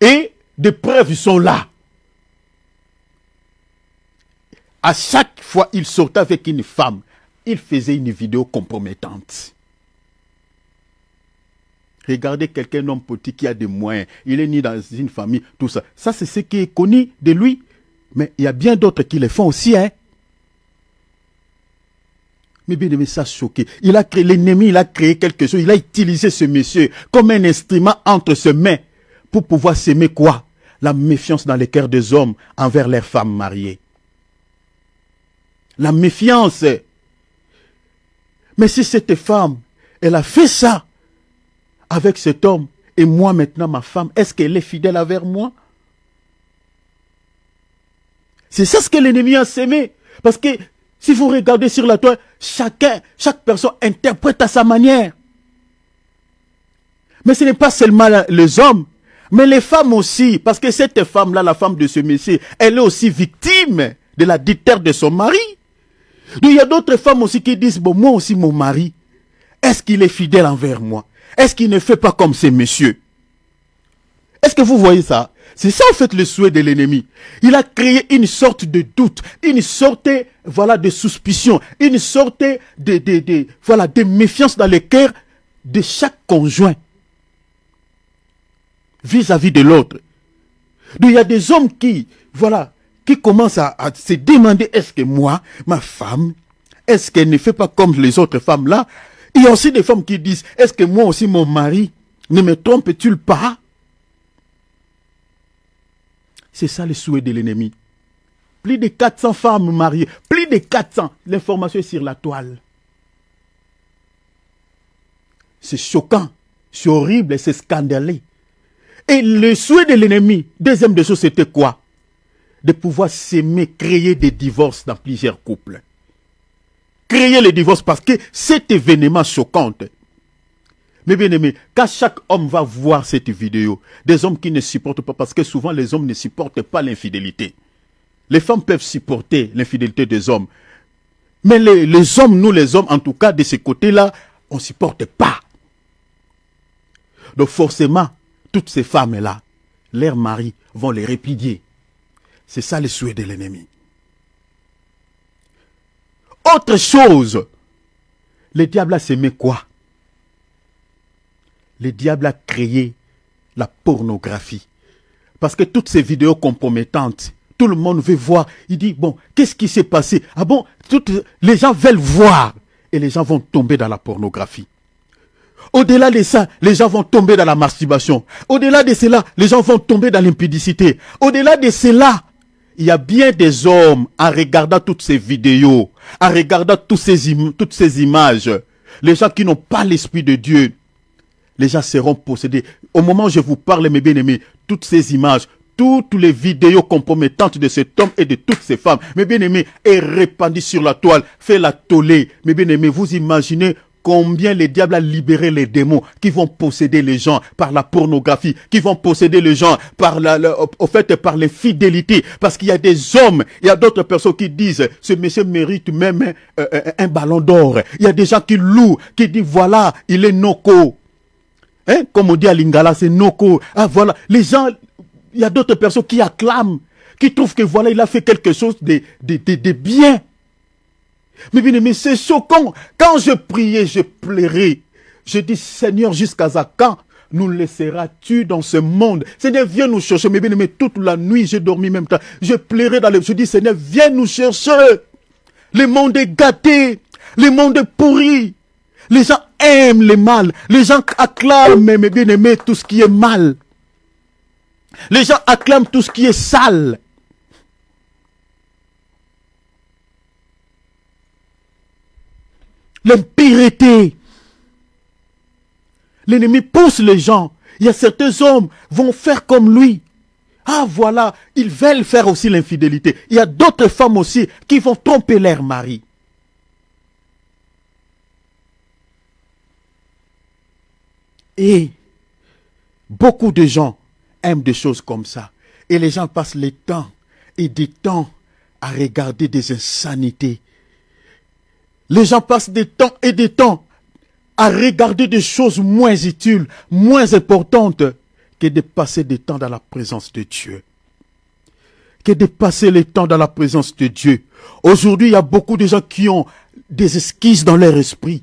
Et des preuves sont là. À chaque fois qu'il sortait avec une femme, il faisait une vidéo compromettante. Regardez quelqu'un, un homme politique qui a des moyens. Il est né dans une famille, tout ça. Ça, c'est ce qui est connu de lui. Mais il y a bien d'autres qui le font aussi, hein. Mais bien aimé, ça a choqué. L'ennemi, il a créé quelque chose. Il a utilisé ce monsieur comme un instrument entre ses mains pour pouvoir s'aimer quoi? La méfiance dans les cœurs des hommes envers leurs femmes mariées. La méfiance. Mais si cette femme, elle a fait ça avec cet homme, et moi maintenant ma femme, est-ce qu'elle est fidèle envers moi? C'est ça ce que l'ennemi a sémé. Parce que si vous regardez sur la toile, chaque personne interprète à sa manière. Mais ce n'est pas seulement les hommes, mais les femmes aussi. Parce que cette femme-là, la femme de ce monsieur, elle est aussi victime de la déterre de son mari. Donc il y a d'autres femmes aussi qui disent, bon, moi aussi mon mari, est-ce qu'il est fidèle envers moi? Est-ce qu'il ne fait pas comme ces messieurs? Est-ce que vous voyez ça? C'est ça en fait le souhait de l'ennemi. Il a créé une sorte de doute, une sorte, voilà, de suspicion, une sorte de méfiance dans le cœur de chaque conjoint vis-à-vis de l'autre. Donc il y a des hommes qui, voilà, qui commencent à se demander, est-ce que moi, ma femme, est-ce qu'elle ne fait pas comme les autres femmes là? Il y a aussi des femmes qui disent, est-ce que moi aussi mon mari ne me trompe-t-il pas? C'est ça le souhait de l'ennemi. Plus de 400 femmes mariées, plus de 400. L'information est sur la toile. C'est choquant, c'est horrible, c'est scandaleux. Et le souhait de l'ennemi, deuxième des choses, c'était quoi? De pouvoir s'aimer, créer des divorces dans plusieurs couples. Créer les divorces parce que cet événement choquant. Mais bien aimé, quand chaque homme va voir cette vidéo, des hommes qui ne supportent pas, parce que souvent les hommes ne supportent pas l'infidélité. Les femmes peuvent supporter l'infidélité des hommes. Mais les hommes, nous les hommes, en tout cas de ce côté-là, on ne supporte pas. Donc forcément, toutes ces femmes-là, leurs maris vont les répudier. C'est ça le souhait de l'ennemi. Autre chose, le diable a semé quoi? Le diable a créé la pornographie. Parce que toutes ces vidéos compromettantes, tout le monde veut voir. Il dit, bon, qu'est-ce qui s'est passé? Ah bon, les gens veulent voir. Et les gens vont tomber dans la pornographie. Au-delà de ça, les gens vont tomber dans la masturbation. Au-delà de cela, les gens vont tomber dans l'impudicité. Au-delà de cela, il y a bien des hommes, en regardant toutes ces vidéos, en regardant toutes ces images, les gens qui n'ont pas l'esprit de Dieu, les gens seront possédés. Au moment où je vous parle, mes bien-aimés, toutes ces images, toutes les vidéos compromettantes de cet homme et de toutes ces femmes, mes bien-aimés, est répandue sur la toile, fait la tollée. Mes bien-aimés, vous imaginez combien le diable a libéré les démons qui vont posséder les gens par la pornographie, qui vont posséder les gens par par l'infidélité. Parce qu'il y a des hommes, il y a d'autres personnes qui disent, ce monsieur mérite même un ballon d'or. Il y a des gens qui louent, qui disent, voilà, il est noko. Hein? Comme on dit à Lingala, c'est noko. Ah voilà, les gens, il y a d'autres personnes qui acclament, qui trouvent que voilà, il a fait quelque chose de bien. Mais bien aimé, c'est choquant. Quand je priais, je pleurais. Je dis, Seigneur, jusqu'à quand nous laisseras-tu dans ce monde? Seigneur, viens nous chercher. Mais bien aimé, toute la nuit, j'ai dormi même temps. Je pleurais je dis, Seigneur, viens nous chercher. Le monde est gâté. Le monde est pourri. Les gens aiment le mal. Les gens acclament, mais bien aimé, tout ce qui est mal. Les gens acclament tout ce qui est sale. L'impureté. L'ennemi pousse les gens. Il y a certains hommes vont faire comme lui. Ah voilà, ils veulent faire aussi l'infidélité. Il y a d'autres femmes aussi qui vont tromper leur mari. Et beaucoup de gens aiment des choses comme ça. Et les gens passent le temps et des temps à regarder des insanités. Les gens passent des temps et des temps à regarder des choses moins utiles, moins importantes que de passer des temps dans la présence de Dieu. Que de passer le temps dans la présence de Dieu. Aujourd'hui, il y a beaucoup de gens qui ont des esquisses dans leur esprit.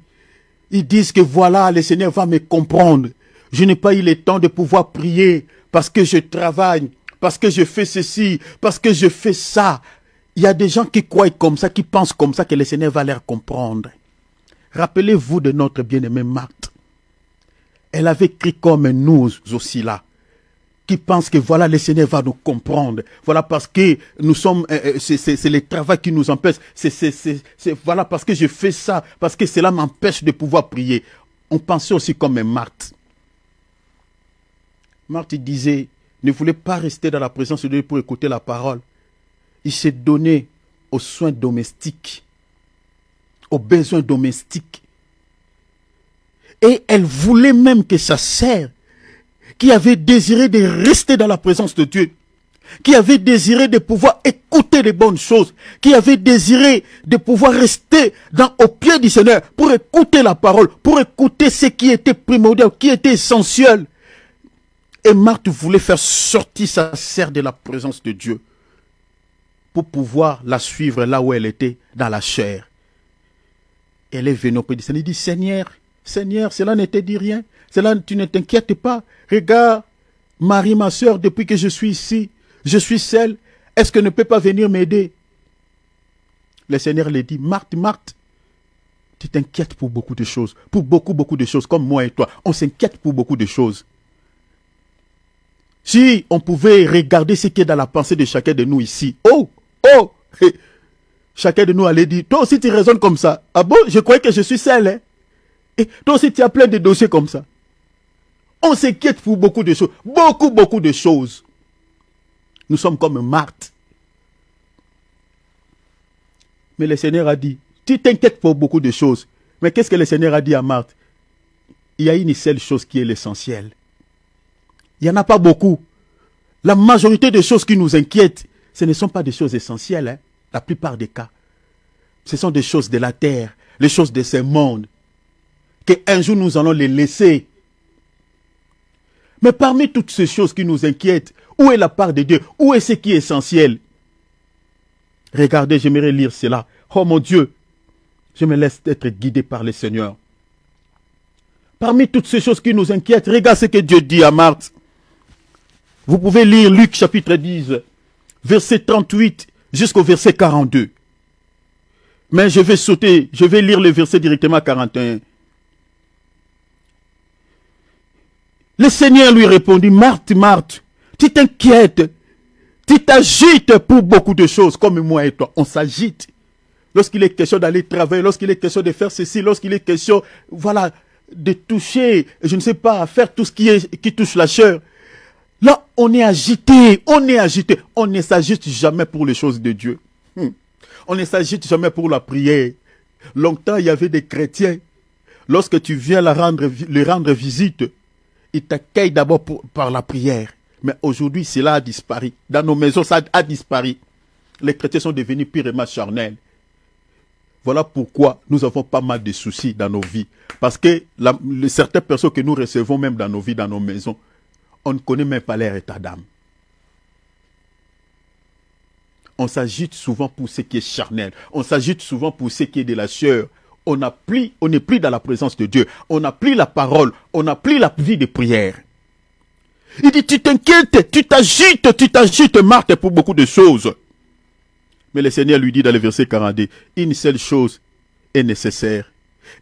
Ils disent que voilà, le Seigneur va me comprendre. Je n'ai pas eu le temps de pouvoir prier parce que je travaille, parce que je fais ceci, parce que je fais ça. Il y a des gens qui croient comme ça, qui pensent comme ça, que le Seigneur va leur comprendre. Rappelez-vous de notre bien-aimée Marthe. Elle avait écrit comme nous aussi là. qui pensent que voilà, le Seigneur va nous comprendre. Voilà, parce que nous sommes, c'est le travail qui nous empêche. Voilà, parce que je fais ça, parce que cela m'empêche de pouvoir prier. On pensait aussi comme Marthe. Marthe disait, ne voulait pas rester dans la présence de Dieu pour écouter la parole. Il s'est donné aux soins domestiques, aux besoins domestiques. Et elle voulait même que sa sœur, qui avait désiré de rester dans la présence de Dieu, qui avait désiré de pouvoir écouter les bonnes choses, qui avait désiré de pouvoir rester au pied du Seigneur pour écouter la parole, pour écouter ce qui était primordial, qui était essentiel. Et Marthe voulait faire sortir sa sœur de la présence de Dieu pour pouvoir la suivre là où elle était, dans la chair. Elle est venue auprès du Seigneur, elle dit, Seigneur, cela ne te dit rien. Cela, tu ne t'inquiètes pas. Regarde, Marie, ma soeur, depuis que je suis ici, je suis seule. Est-ce qu'elle ne peut pas venir m'aider? Le Seigneur lui dit, Marthe, Marthe, tu t'inquiètes pour beaucoup de choses. Pour beaucoup de choses, comme moi et toi. On s'inquiète pour beaucoup de choses. Si on pouvait regarder ce qui est dans la pensée de chacun de nous ici. Chacun de nous allait dire, toi aussi tu raisonnes comme ça. Ah bon, je croyais que je suis seule, hein? Et toi aussi, tu as plein de dossiers comme ça. On s'inquiète pour beaucoup de choses. Beaucoup de choses. Nous sommes comme Marthe. Mais le Seigneur a dit, tu t'inquiètes pour beaucoup de choses. Mais qu'est-ce que le Seigneur a dit à Marthe? Il y a une seule chose qui est l'essentiel. Il n'y en a pas beaucoup. La majorité des choses qui nous inquiètent, ce ne sont pas des choses essentielles. Hein? La plupart des cas. Ce sont des choses de la terre, les choses de ce monde. Qu'un jour nous allons les laisser. Mais parmi toutes ces choses qui nous inquiètent, où est la part de Dieu? Où est ce qui est essentiel? Regardez, j'aimerais lire cela. Oh mon Dieu, je me laisse être guidé par le Seigneur. Parmi toutes ces choses qui nous inquiètent, regarde ce que Dieu dit à Marthe. Vous pouvez lire Luc chapitre 10, verset 38 jusqu'au verset 42. Mais je vais lire le verset directement 41. Le Seigneur lui répondit, Marthe, Marthe, tu t'inquiètes, tu t'agites pour beaucoup de choses, comme moi et toi. On s'agite. Lorsqu'il est question d'aller travailler, lorsqu'il est question de faire ceci, lorsqu'il est question, voilà, de toucher, je ne sais pas, faire tout ce qui touche la chair. Là, on est agité, on ne s'agite jamais pour les choses de Dieu. On ne s'agite jamais pour la prière. Longtemps, il y avait des chrétiens, lorsque tu viens leur rendre visite, ils t'accueillent d'abord par la prière. Mais aujourd'hui, cela a disparu. Dans nos maisons, ça a disparu. Les chrétiens sont devenus purement charnels. Voilà pourquoi nous avons pas mal de soucis dans nos vies. Parce que certaines personnes que nous recevons même dans nos vies, dans nos maisons, on ne connaît même pas leur état d'âme. On s'agite souvent pour ce qui est charnel. On s'agite souvent pour ce qui est de la chair. On n'est plus dans la présence de Dieu. On n'a plus la parole. On n'a plus la vie de prière. Il dit, tu t'inquiètes, tu t'agites, Marthe, pour beaucoup de choses. Mais le Seigneur lui dit dans le verset 42, une seule chose est nécessaire.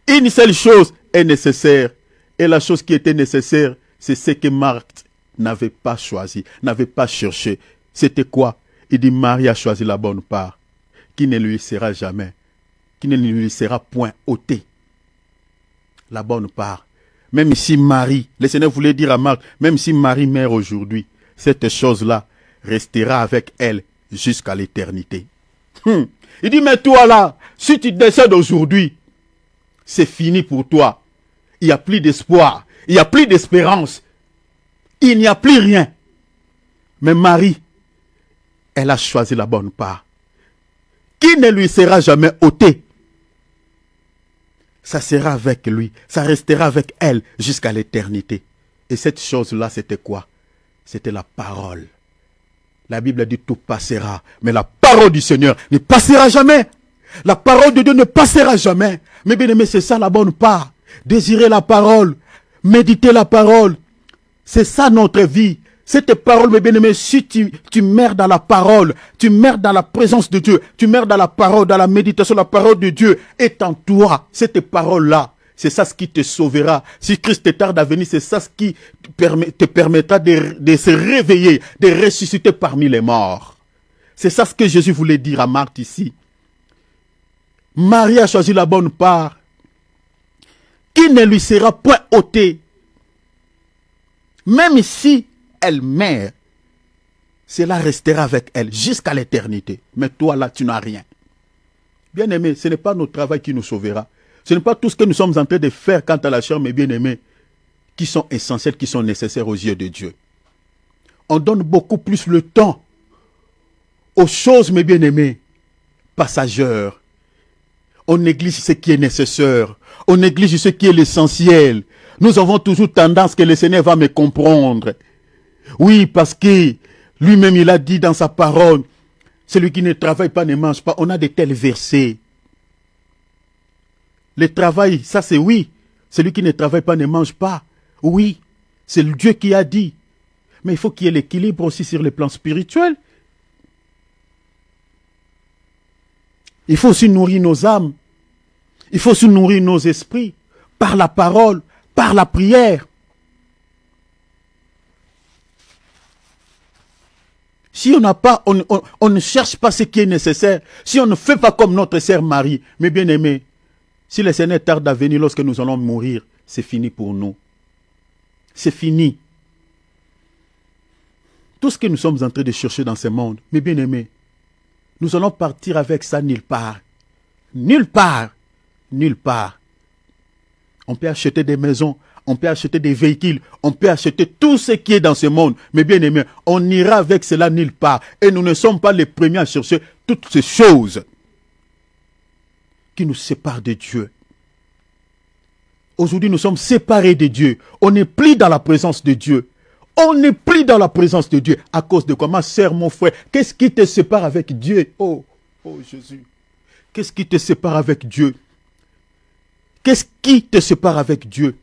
Une seule chose est nécessaire. Et la chose qui était nécessaire, c'est ce que Marthe n'avait pas choisi, n'avait pas cherché. C'était quoi? Il dit, Marie a choisi la bonne part, qui ne lui sera jamais, qui ne lui sera point ôtée. La bonne part. Même si Marie, le Seigneur voulait dire à Marthe, même si Marie meurt aujourd'hui, cette chose-là restera avec elle jusqu'à l'éternité. Il dit, mais toi là, si tu décèdes aujourd'hui, c'est fini pour toi. Il n'y a plus d'espoir, il n'y a plus d'espérance, il n'y a plus rien. Mais Marie, elle a choisi la bonne part, qui ne lui sera jamais ôtée. Ça sera avec lui, ça restera avec elle jusqu'à l'éternité. Et cette chose-là, c'était quoi? C'était la parole. La Bible dit tout passera, mais la parole du Seigneur ne passera jamais. La parole de Dieu ne passera jamais. Mais bien aimé, c'est ça la bonne part. Désirer la parole, méditer la parole. C'est ça notre vie. Cette parole, mes bien-aimés, si tu meurs dans la parole, tu meurs dans la présence de Dieu, tu meurs dans la parole, dans la méditation, la parole de Dieu est en toi. Cette parole-là, c'est ça ce qui te sauvera. Si Christ te tarde à venir, c'est ça ce qui te permettra de se réveiller, de ressusciter parmi les morts. C'est ça ce que Jésus voulait dire à Marthe ici. Marie a choisi la bonne part, qui ne lui sera point ôtée. Même si elle meurt, cela restera avec elle jusqu'à l'éternité. Mais toi là, tu n'as rien. Bien-aimé, ce n'est pas notre travail qui nous sauvera. Ce n'est pas tout ce que nous sommes en train de faire quant à la chair, mais bien-aimé, qui sont essentiels, qui sont nécessaires aux yeux de Dieu. On donne beaucoup plus le temps aux choses, mes bien-aimés, passagères. On néglige ce qui est nécessaire. On néglige ce qui est l'essentiel. Nous avons toujours tendance que le Seigneur va me comprendre. Oui, parce que lui-même, il a dit dans sa parole, celui qui ne travaille pas ne mange pas. On a de tels versets. Le travail, ça c'est oui. Celui qui ne travaille pas ne mange pas. Oui, c'est Dieu qui a dit. Mais il faut qu'il y ait l'équilibre aussi sur le plan spirituel. Il faut aussi nourrir nos âmes. Il faut aussi nourrir nos esprits par la parole, par la prière. Si on n'a pas, on ne cherche pas ce qui est nécessaire. Si on ne fait pas comme notre sœur Marie, mes bien-aimés, si le Seigneur tarde à venir lorsque nous allons mourir, c'est fini pour nous. C'est fini. Tout ce que nous sommes en train de chercher dans ce monde, mes bien-aimés, nous allons partir avec ça nulle part. Nulle part. Nulle part. On peut acheter des maisons, on peut acheter des véhicules, on peut acheter tout ce qui est dans ce monde. Mais bien aimé, on ira avec cela nulle part. Et nous ne sommes pas les premiers à chercher toutes ces choses qui nous séparent de Dieu. Aujourd'hui, nous sommes séparés de Dieu. On n'est plus dans la présence de Dieu. On n'est plus dans la présence de Dieu. À cause de quoi, ma sœur, mon frère, qu'est-ce qui te sépare avec Dieu? Oh Jésus. Qu'est-ce qui te sépare avec Dieu? Qu'est-ce qui te sépare avec Dieu?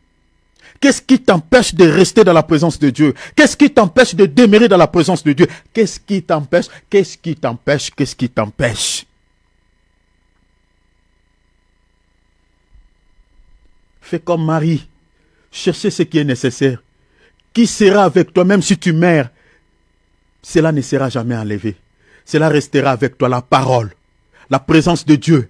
Qu'est-ce qui t'empêche de rester dans la présence de Dieu? Qu'est-ce qui t'empêche de demeurer dans la présence de Dieu? Qu'est-ce qui t'empêche? Qu'est-ce qui t'empêche? Qu'est-ce qui t'empêche? Fais comme Marie. Cherchez ce qui est nécessaire. Qui sera avec toi même si tu meurs? Cela ne sera jamais enlevé. Cela restera avec toi, la parole. La présence de Dieu.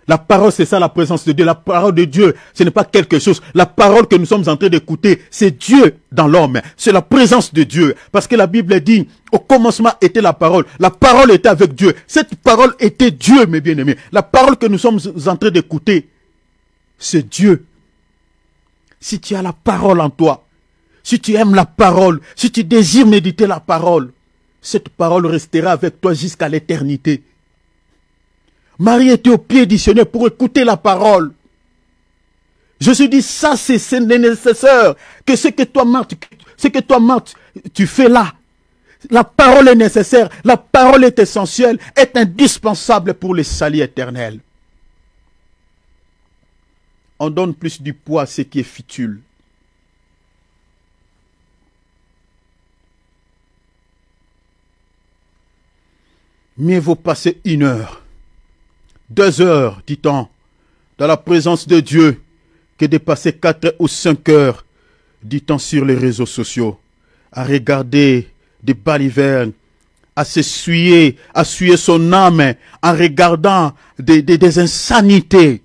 La parole, c'est ça la présence de Dieu. La parole de Dieu, ce n'est pas quelque chose. La parole que nous sommes en train d'écouter, c'est Dieu dans l'homme. C'est la présence de Dieu. Parce que la Bible dit, au commencement était la parole. La parole était avec Dieu. Cette parole était Dieu, mes bien-aimés. La parole que nous sommes en train d'écouter, c'est Dieu. Si tu as la parole en toi, si tu aimes la parole, si tu désires méditer la parole, cette parole restera avec toi jusqu'à l'éternité. Marie était au pied du Seigneur pour écouter la parole. Jésus dit, ça c'est nécessaire, que ce que toi, Marthe, tu fais là. La parole est nécessaire, la parole est essentielle, est indispensable pour le salut éternel. On donne plus du poids à ce qui est futile. Mieux vaut passer 1 heure, 2 heures, dit-on, dans la présence de Dieu, que de passer 4 ou 5 heures, dit-on, sur les réseaux sociaux, à regarder des balivernes, à s'essuyer, à suer son âme, en regardant des insanités.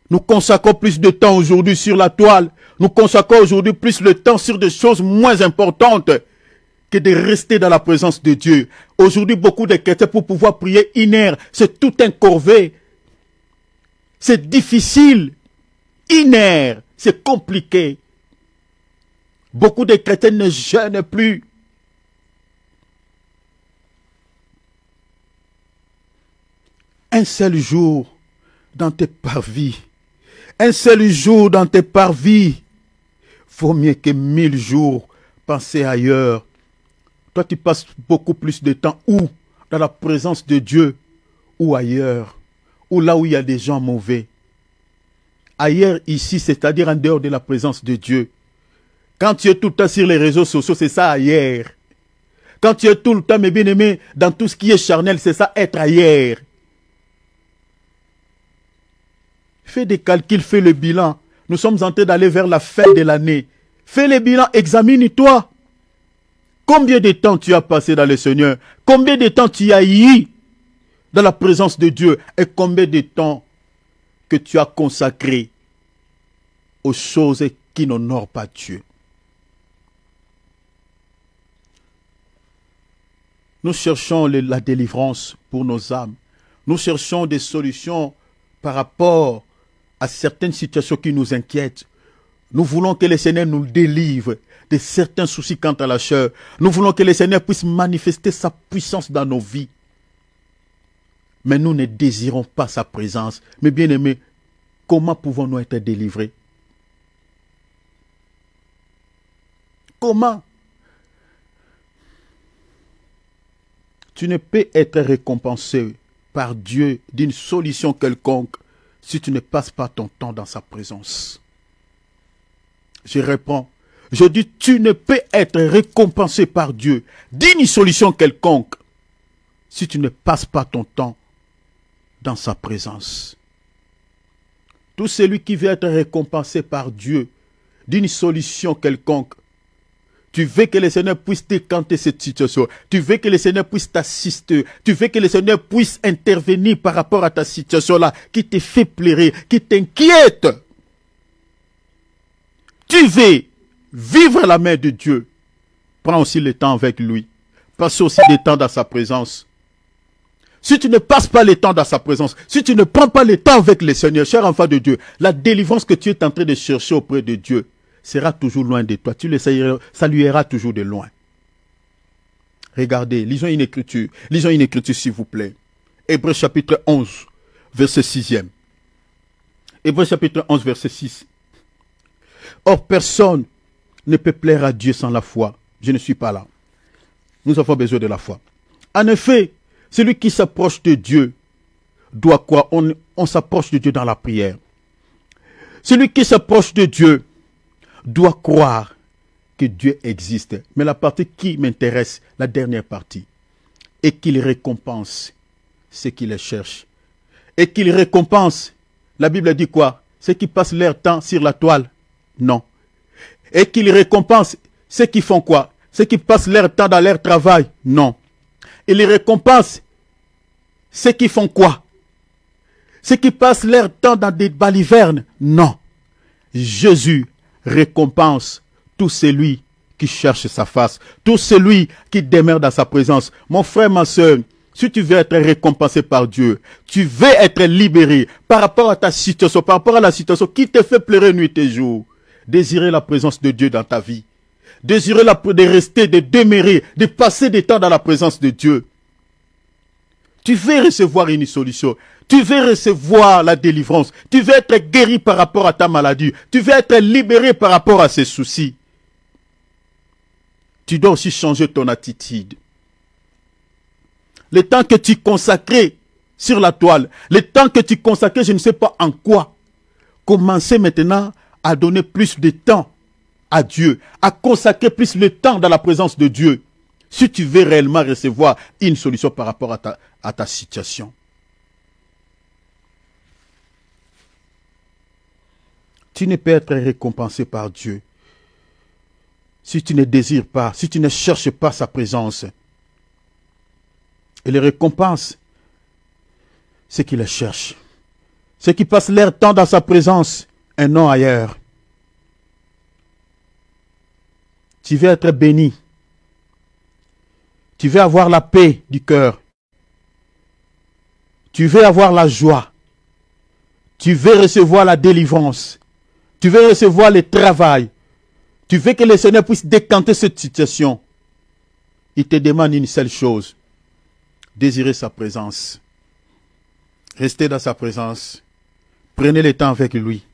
Nous consacrons plus de temps aujourd'hui sur la toile, nous consacrons aujourd'hui plus de temps sur des choses moins importantes que de rester dans la présence de Dieu. Aujourd'hui, beaucoup de chrétiens, pour pouvoir prier 1 heure, c'est tout un corvée. C'est difficile. 1 heure, c'est compliqué. Beaucoup de chrétiens ne jeûnent plus. Un seul jour dans tes parvis, un seul jour dans tes parvis, vaut mieux que 1000 jours passer ailleurs. Toi, tu passes beaucoup plus de temps où? Dans la présence de Dieu ou ailleurs, ou là où il y a des gens mauvais. Ailleurs, ici, c'est-à-dire en dehors de la présence de Dieu. Quand tu es tout le temps sur les réseaux sociaux, c'est ça ailleurs. Quand tu es tout le temps, mes bien-aimés, dans tout ce qui est charnel, c'est ça être ailleurs. Fais des calculs, fais le bilan. Nous sommes en train d'aller vers la fin de l'année. Fais le bilan, examine-toi. Combien de temps tu as passé dans le Seigneur? Combien de temps tu as eu dans la présence de Dieu? Et combien de temps que tu as consacré aux choses qui n'honorent pas Dieu? Nous cherchons la délivrance pour nos âmes. Nous cherchons des solutions par rapport à certaines situations qui nous inquiètent. Nous voulons que le Seigneur nous délivre de certains soucis quant à la chair. Nous voulons que le Seigneur puisse manifester sa puissance dans nos vies. Mais nous ne désirons pas sa présence. Mais bien aimés, comment pouvons-nous être délivrés? Comment? Tu ne peux être récompensé par Dieu d'une solution quelconque si tu ne passes pas ton temps dans sa présence. Je reprends. Je dis, tu ne peux être récompensé par Dieu d'une solution quelconque si tu ne passes pas ton temps dans sa présence. Tout celui qui veut être récompensé par Dieu d'une solution quelconque, tu veux que le Seigneur puisse décanter cette situation. Tu veux que le Seigneur puisse t'assister. Tu veux que le Seigneur puisse intervenir par rapport à ta situation-là qui te fait pleurer, qui t'inquiète. Tu veux vivre la main de Dieu. Prends aussi le temps avec lui. Passe aussi du temps dans sa présence. Si tu ne passes pas le temps dans sa présence, si tu ne prends pas le temps avec le Seigneur, cher enfant de Dieu, la délivrance que tu es en train de chercher auprès de Dieu sera toujours loin de toi. Tu le salueras toujours de loin. Regardez, lisons une écriture. Lisons une écriture s'il vous plaît. Hébreux chapitre 11, verset 6e. Hébreux chapitre 11, verset 6. Or, personne ne peut plaire à Dieu sans la foi. Je ne suis pas là. Nous avons besoin de la foi. En effet, celui qui s'approche de Dieu doit quoi? On s'approche de Dieu dans la prière. Celui qui s'approche de Dieu doit croire que Dieu existe. Mais la partie qui m'intéresse, la dernière partie, et qu'il récompense ceux qui les cherchent. Et qu'il récompense, la Bible dit quoi? Ceux qui passent leur temps sur la toile. Non. Et qu'il récompense ceux qui font quoi? Ceux qui passent leur temps dans leur travail. Non. Il récompense ceux qui font quoi? Ceux qui passent leur temps dans des balivernes. Non. Jésus récompense tout celui qui cherche sa face, tout celui qui demeure dans sa présence. Mon frère, ma soeur, si tu veux être récompensé par Dieu, tu veux être libéré par rapport à ta situation, par rapport à la situation qui te fait pleurer nuit et jour, désirez la présence de Dieu dans ta vie. Désirez de rester, de demeurer, de passer du temps dans la présence de Dieu. Tu veux recevoir une solution. Tu veux recevoir la délivrance. Tu veux être guéri par rapport à ta maladie. Tu veux être libéré par rapport à ces soucis. Tu dois aussi changer ton attitude. Le temps que tu consacrais sur la toile, le temps que tu consacrais, je ne sais pas en quoi, commencez maintenant à donner plus de temps à Dieu, à consacrer plus le temps dans la présence de Dieu, si tu veux réellement recevoir une solution par rapport à ta situation. Tu ne peux être récompensé par Dieu si tu ne désires pas, si tu ne cherches pas sa présence. Et les récompenses, ceux qui le cherchent, ceux qui passent leur temps dans sa présence et non ailleurs. Tu veux être béni. Tu veux avoir la paix du cœur. Tu veux avoir la joie. Tu veux recevoir la délivrance. Tu veux recevoir le travail. Tu veux que le Seigneur puisse décanter cette situation. Il te demande une seule chose. Désirer sa présence. Restez dans sa présence. Prenez le temps avec lui.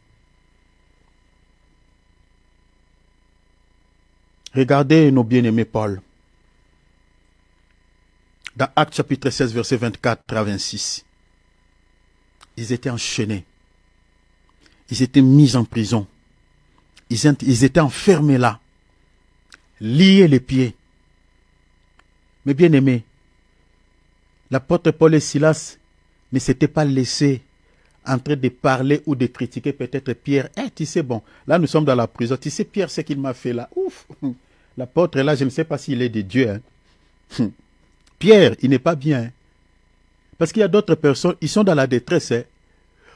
Regardez nos bien-aimés Paul. Dans Actes chapitre 16, verset 24 à 26. Ils étaient enchaînés. Ils étaient mis en prison. Ils étaient enfermés là. Liés les pieds. Mais bien aimés, l'apôtre Paul et Silas ne s'étaient pas laissés en train de parler ou de critiquer peut-être Pierre. Tu sais, bon, là nous sommes dans la prison. Tu sais, Pierre, ce qu'il m'a fait là. Ouf! L'apôtre là, je ne sais pas s'il est de Dieu. Hein. Pierre, il n'est pas bien. Hein. Parce qu'il y a d'autres personnes, ils sont dans la détresse. Hein.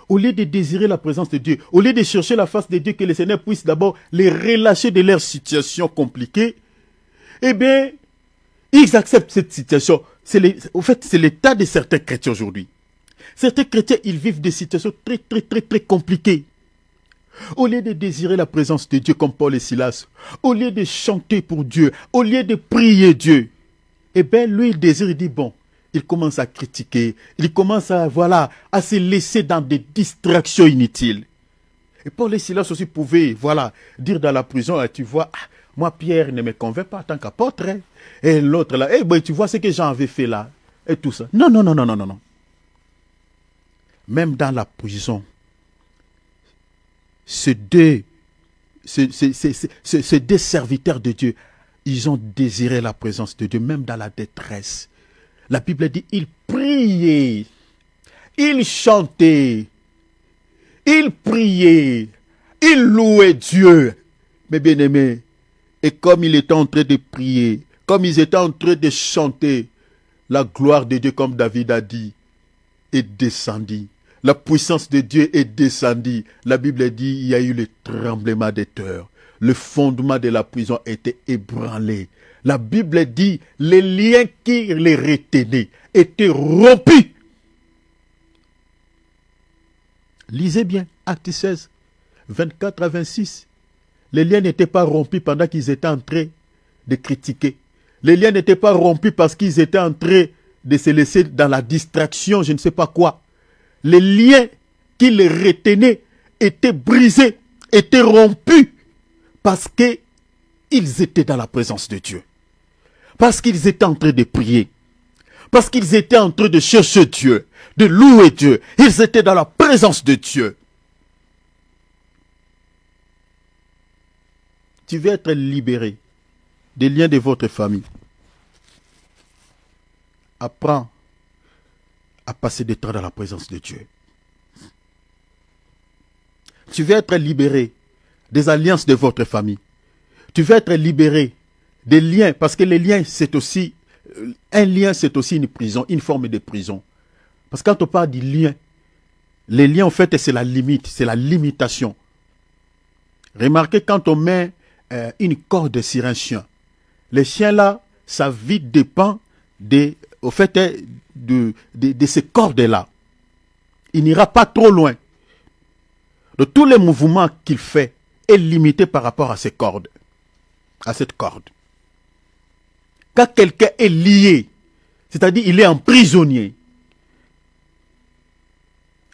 Au lieu de désirer la présence de Dieu, au lieu de chercher la face de Dieu, que le Seigneur puisse d'abord les relâcher de leur situation compliquée, eh bien, ils acceptent cette situation. Au fait, c'est l'état de certains chrétiens aujourd'hui. Certains chrétiens, ils vivent des situations très compliquées. Au lieu de désirer la présence de Dieu comme Paul et Silas, au lieu de chanter pour Dieu, au lieu de prier Dieu, eh bien, lui, il désire, il dit, bon, il commence à critiquer, il commence à, voilà, à se laisser dans des distractions inutiles. Et Paul et Silas aussi pouvaient, voilà, dire dans la prison, tu vois, moi, Pierre ne me convainc pas en tant qu'apôtre. Hein. Et l'autre là, ben, tu vois ce que Jean avait fait là, et tout ça. Non. Même dans la prison, ces deux serviteurs de Dieu, ils ont désiré la présence de Dieu, même dans la détresse. La Bible dit, ils priaient, ils chantaient, ils priaient, ils louaient Dieu. Mes bien-aimés, et comme ils étaient en train de prier, comme ils étaient en train de chanter, la gloire de Dieu, comme David a dit, est descendue. La puissance de Dieu est descendue. La Bible dit, il y a eu le tremblement des terres. Le fondement de la prison était ébranlé. La Bible dit, les liens qui les retenaient étaient rompus. Lisez bien, Acte 16, 24 à 26. Les liens n'étaient pas rompus pendant qu'ils étaient en train de critiquer. Les liens n'étaient pas rompus parce qu'ils étaient en train de se laisser dans la distraction, je ne sais pas quoi. Les liens qui les retenaient étaient brisés, étaient rompus parce qu'ils étaient dans la présence de Dieu. Parce qu'ils étaient en train de prier. Parce qu'ils étaient en train de chercher Dieu, de louer Dieu. Ils étaient dans la présence de Dieu. Tu veux être libéré des liens de votre famille. Apprends à passer du temps dans la présence de Dieu. Tu veux être libéré des alliances de votre famille. Tu veux être libéré des liens, parce que les liens, c'est aussi, un lien, c'est aussi une prison, une forme de prison. Parce que quand on parle du lien, les liens, en fait, c'est la limite, c'est la limitation. Remarquez, quand on met une corde sur un chien, les chiens là, sa vie dépend de ces cordes-là. Il n'ira pas trop loin. De tous les mouvements qu'il fait est limité par rapport à ces cordes, à cette corde. Quand quelqu'un est lié, c'est-à-dire il est emprisonné,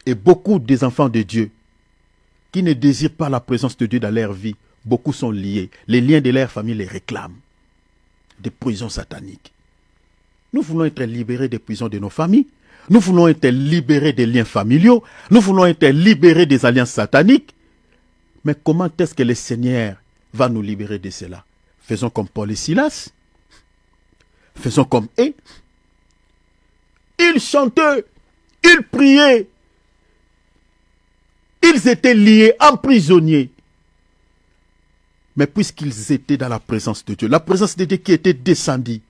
et beaucoup des enfants de Dieu qui ne désirent pas la présence de Dieu dans leur vie, beaucoup sont liés. Les liens de leur famille les réclament. Des prisons sataniques. Nous voulons être libérés des prisons de nos familles. Nous voulons être libérés des liens familiaux. Nous voulons être libérés des alliances sataniques. Mais comment est-ce que le Seigneur va nous libérer de cela? Faisons comme Paul et Silas. Faisons comme eux. Ils chantaient. Ils priaient. Ils étaient liés, emprisonnés. Mais puisqu'ils étaient dans la présence de Dieu, la présence de Dieu qui était descendue,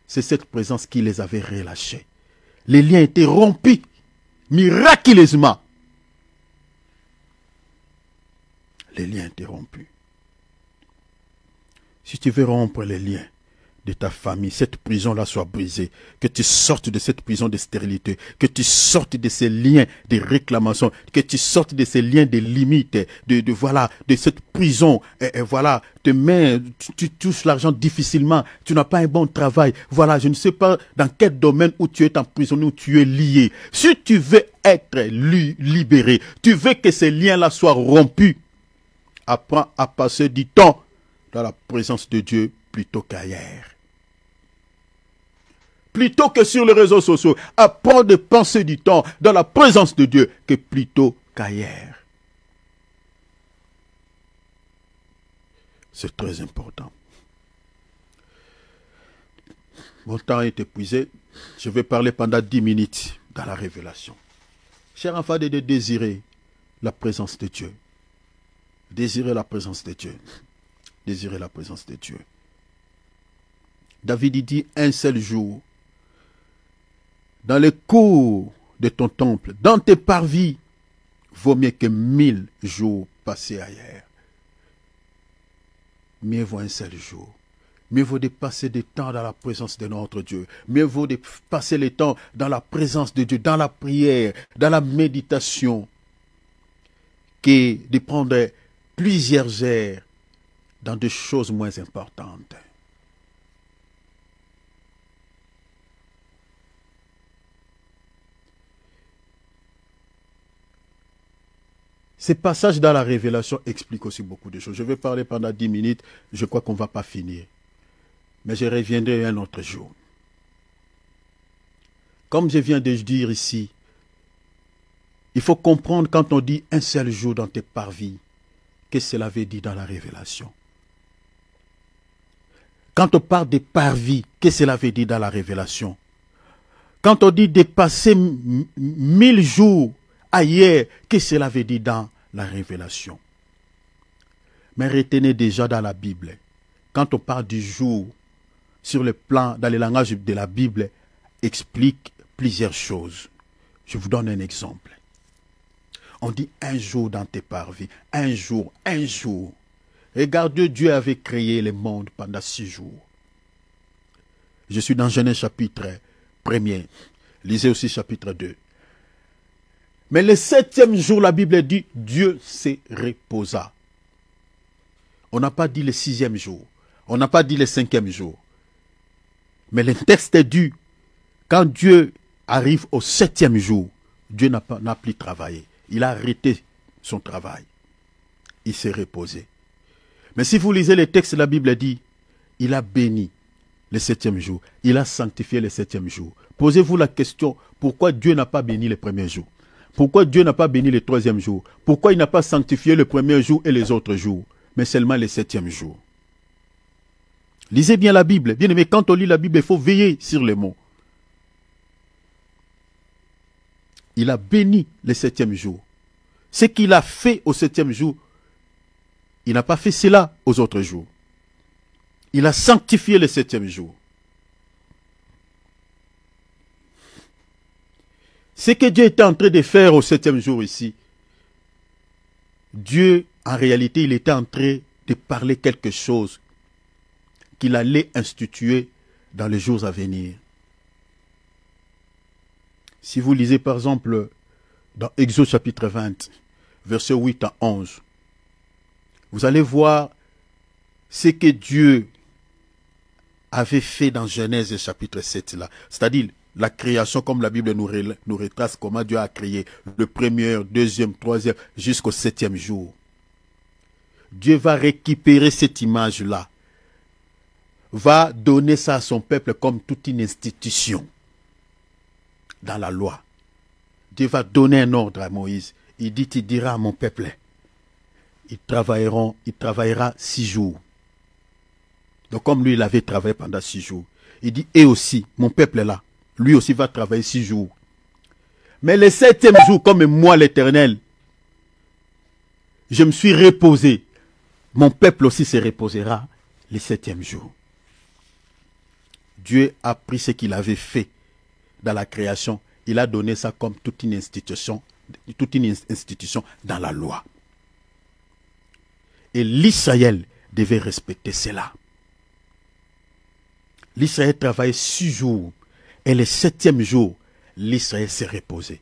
c'est cette présence qui les avait relâchés. Les liens étaient rompus, miraculeusement. Les liens étaient rompus. Si tu veux rompre les liens de ta famille, cette prison-là soit brisée, que tu sortes de cette prison de stérilité, que tu sortes de ces liens de réclamation, que tu sortes de ces liens de limites, de cette prison, voilà, tu touches l'argent difficilement, tu n'as pas un bon travail, voilà, je ne sais pas dans quel domaine où tu es emprisonné, où tu es lié. Si tu veux être libéré, tu veux que ces liens-là soient rompus, apprends à passer du temps dans la présence de Dieu plutôt qu'ailleurs. Plutôt que sur les réseaux sociaux, apprends de passer du temps dans la présence de Dieu que plutôt qu'ailleurs. C'est très important. Mon temps est épuisé. Je vais parler pendant 10 minutes dans la révélation. Cher enfant de désirer la présence de Dieu. Désirer la présence de Dieu. Désirer la présence de Dieu. David dit un seul jour, dans les cours de ton temple, dans tes parvis, vaut mieux que 1000 jours passés ailleurs. Mieux vaut un seul jour. Mieux vaut de passer du temps dans la présence de notre Dieu. Mieux vaut de passer le temps dans la présence de Dieu, dans la prière, dans la méditation, que de prendre plusieurs heures dans des choses moins importantes. Ces passages dans la Révélation expliquent aussi beaucoup de choses. Je vais parler pendant 10 minutes, je crois qu'on ne va pas finir. Mais je reviendrai un autre jour. Comme je viens de dire ici, il faut comprendre quand on dit un seul jour dans tes parvis, qu'est-ce que cela veut dire dans la Révélation. Quand on parle des parvis, qu'est-ce que cela veut dire dans la Révélation. Quand on dit dépasser 1000 jours ailleurs, qu'est-ce que cela veut dire dans la Révélation. Mais retenez déjà dans la Bible, quand on parle du jour, sur le plan, dans le langage de la Bible, explique plusieurs choses. Je vous donne un exemple. On dit un jour dans tes parvis, un jour, un jour. Regarde, Dieu avait créé le monde pendant 6 jours. Je suis dans Genèse chapitre 1er. Lisez aussi chapitre 2. Mais le 7e jour, la Bible dit, Dieu se reposa. On n'a pas dit le 6e jour. On n'a pas dit le 5e jour. Mais le texte dit, quand Dieu arrive au 7e jour, Dieu n'a plus travaillé. Il a arrêté son travail. Il s'est reposé. Mais si vous lisez les textes, la Bible dit, il a béni le 7e jour. Il a sanctifié le 7e jour. Posez-vous la question, pourquoi Dieu n'a pas béni le premier jour? Pourquoi Dieu n'a pas béni le 3e jour? Pourquoi il n'a pas sanctifié le premier jour et les autres jours, mais seulement le 7e jour? Lisez bien la Bible. Bien aimé, quand on lit la Bible, il faut veiller sur les mots. Il a béni le 7e jour. Ce qu'il a fait au 7e jour, il n'a pas fait cela aux autres jours. Il a sanctifié le 7e jour. Ce que Dieu était en train de faire au 7e jour ici, Dieu, en réalité, il était en train de parler quelque chose qu'il allait instituer dans les jours à venir. Si vous lisez par exemple dans Exode chapitre 20, versets 8 à 11, vous allez voir ce que Dieu avait fait dans Genèse chapitre 7 là. C'est-à-dire la création comme la Bible nous retrace comment Dieu a créé le premier, deuxième, troisième, jusqu'au 7e jour. Dieu va récupérer cette image-là, va donner ça à son peuple comme toute une institution dans la loi. Dieu va donner un ordre à Moïse. Il dit, il dira à mon peuple, il travaillera 6 jours. Donc comme lui, il avait travaillé pendant 6 jours. Il dit, et aussi, mon peuple là, lui aussi va travailler 6 jours. Mais le 7e jour, comme moi l'Éternel, je me suis reposé. Mon peuple aussi se reposera le 7e jour. Dieu a pris ce qu'il avait fait dans la création. Il a donné ça comme toute une institution dans la loi. Et l'Israël devait respecter cela. L'Israël travaillait 6 jours. Et le 7e jour, l'Israël s'est reposé.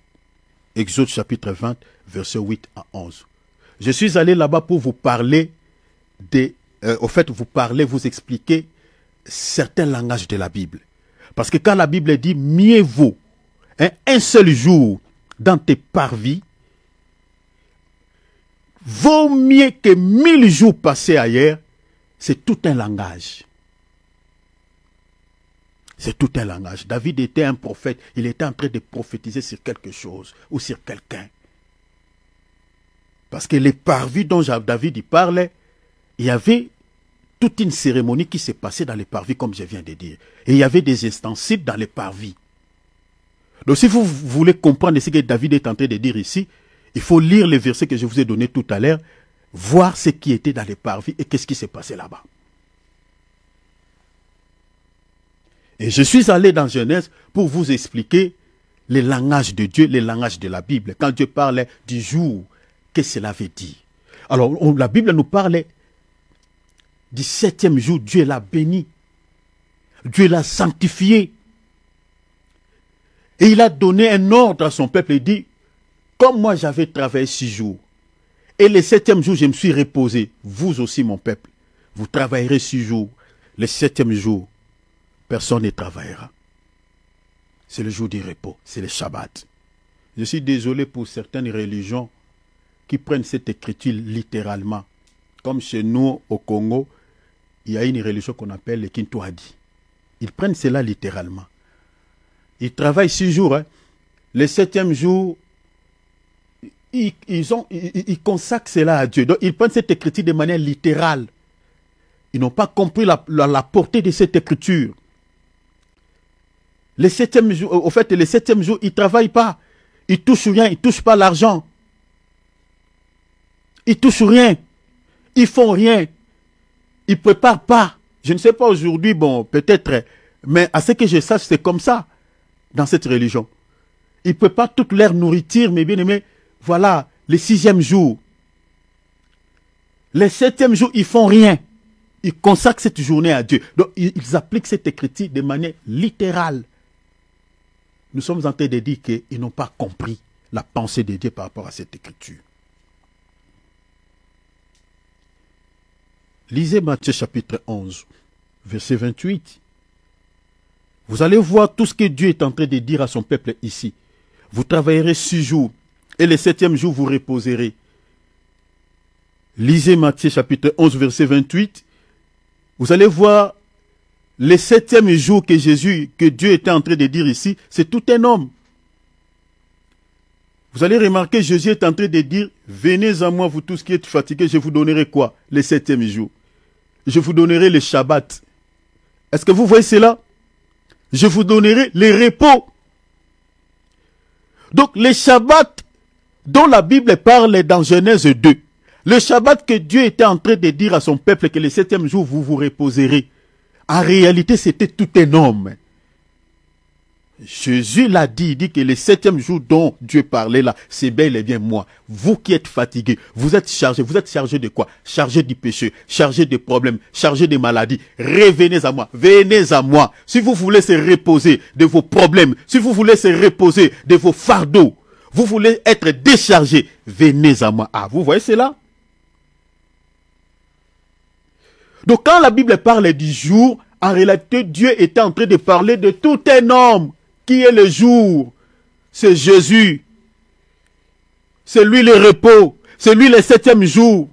Exode chapitre 20, versets 8 à 11. Je suis allé là-bas pour vous parler vous expliquer certains langages de la Bible. Parce que quand la Bible dit mieux vaut un seul jour dans tes parvis, vaut mieux que 1000 jours passés ailleurs, c'est tout un langage. C'est tout un langage. David était un prophète. Il était en train de prophétiser sur quelque chose ou sur quelqu'un. Parce que les parvis dont David y parlait, il y avait toute une cérémonie qui s'est passée dans les parvis, comme je viens de dire. Et il y avait des ustensiles dans les parvis. Donc si vous voulez comprendre ce que David est en train de dire ici, il faut lire les versets que je vous ai donnés tout à l'heure, voir ce qui était dans les parvis et qu'est-ce qui s'est passé là-bas. Et je suis allé dans Genèse pour vous expliquer les langages de Dieu, les langages de la Bible. Quand Dieu parlait du jour, qu'est-ce que cela veut dire? Alors, la Bible nous parlait du 7e jour, Dieu l'a béni. Dieu l'a sanctifié. Et il a donné un ordre à son peuple. Il dit, comme moi j'avais travaillé 6 jours, et le 7e jour je me suis reposé, vous aussi mon peuple, vous travaillerez 6 jours. Le 7e jour, personne ne travaillera. C'est le jour du repos, c'est le Shabbat. Je suis désolé pour certaines religions qui prennent cette écriture littéralement. Comme chez nous au Congo, il y a une religion qu'on appelle le Kintouadi. Ils prennent cela littéralement. Ils travaillent 6 jours. Hein. Le 7e jour, ils consacrent cela à Dieu. Donc ils prennent cette écriture de manière littérale. Ils n'ont pas compris la portée de cette écriture. Le 7e jour, au fait, le 7e jour, ils ne travaillent pas. Ils ne touchent rien, ils ne touchent pas l'argent. Ils ne touchent rien. Ils ne font rien. Ils ne préparent pas. Je ne sais pas aujourd'hui, bon, peut-être, mais à ce que je sache, c'est comme ça, dans cette religion. Ils ne préparent toute leur nourriture, mais bien aimé, voilà, le 6e jour. Le 7e jour, ils ne font rien. Ils consacrent cette journée à Dieu. Donc, ils appliquent cette écriture de manière littérale. Nous sommes en train de dire qu'ils n'ont pas compris la pensée de Dieu par rapport à cette écriture. Lisez Matthieu chapitre 11, verset 28. Vous allez voir tout ce que Dieu est en train de dire à son peuple ici. Vous travaillerez 6 jours et le 7e jour vous reposerez. Lisez Matthieu chapitre 11, verset 28. Vous allez voir le 7e jour que Dieu était en train de dire ici, c'est tout un homme. Vous allez remarquer, Jésus est en train de dire, venez à moi, vous tous qui êtes fatigués, je vous donnerai quoi? Le 7e jour. Je vous donnerai le Shabbat. Est-ce que vous voyez cela? Je vous donnerai le repos. Donc, le Shabbat dont la Bible parle dans Genèse 2, le Shabbat que Dieu était en train de dire à son peuple que le 7e jour vous vous reposerez, en réalité c'était tout un homme. Jésus l'a dit, il dit que le 7e jour dont Dieu parlait là, c'est bel et bien moi. Vous qui êtes fatigués, vous êtes chargés de quoi? Chargés du péché, chargés de problèmes, chargés de maladies. Revenez à moi, venez à moi. Si vous voulez se reposer de vos problèmes, si vous voulez se reposer de vos fardeaux, vous voulez être déchargé, venez à moi. Ah, vous voyez cela? Donc quand la Bible parle du jour, en réalité Dieu était en train de parler de tout un homme. Qui est le jour? C'est Jésus. C'est lui le repos. C'est lui le 7e jour.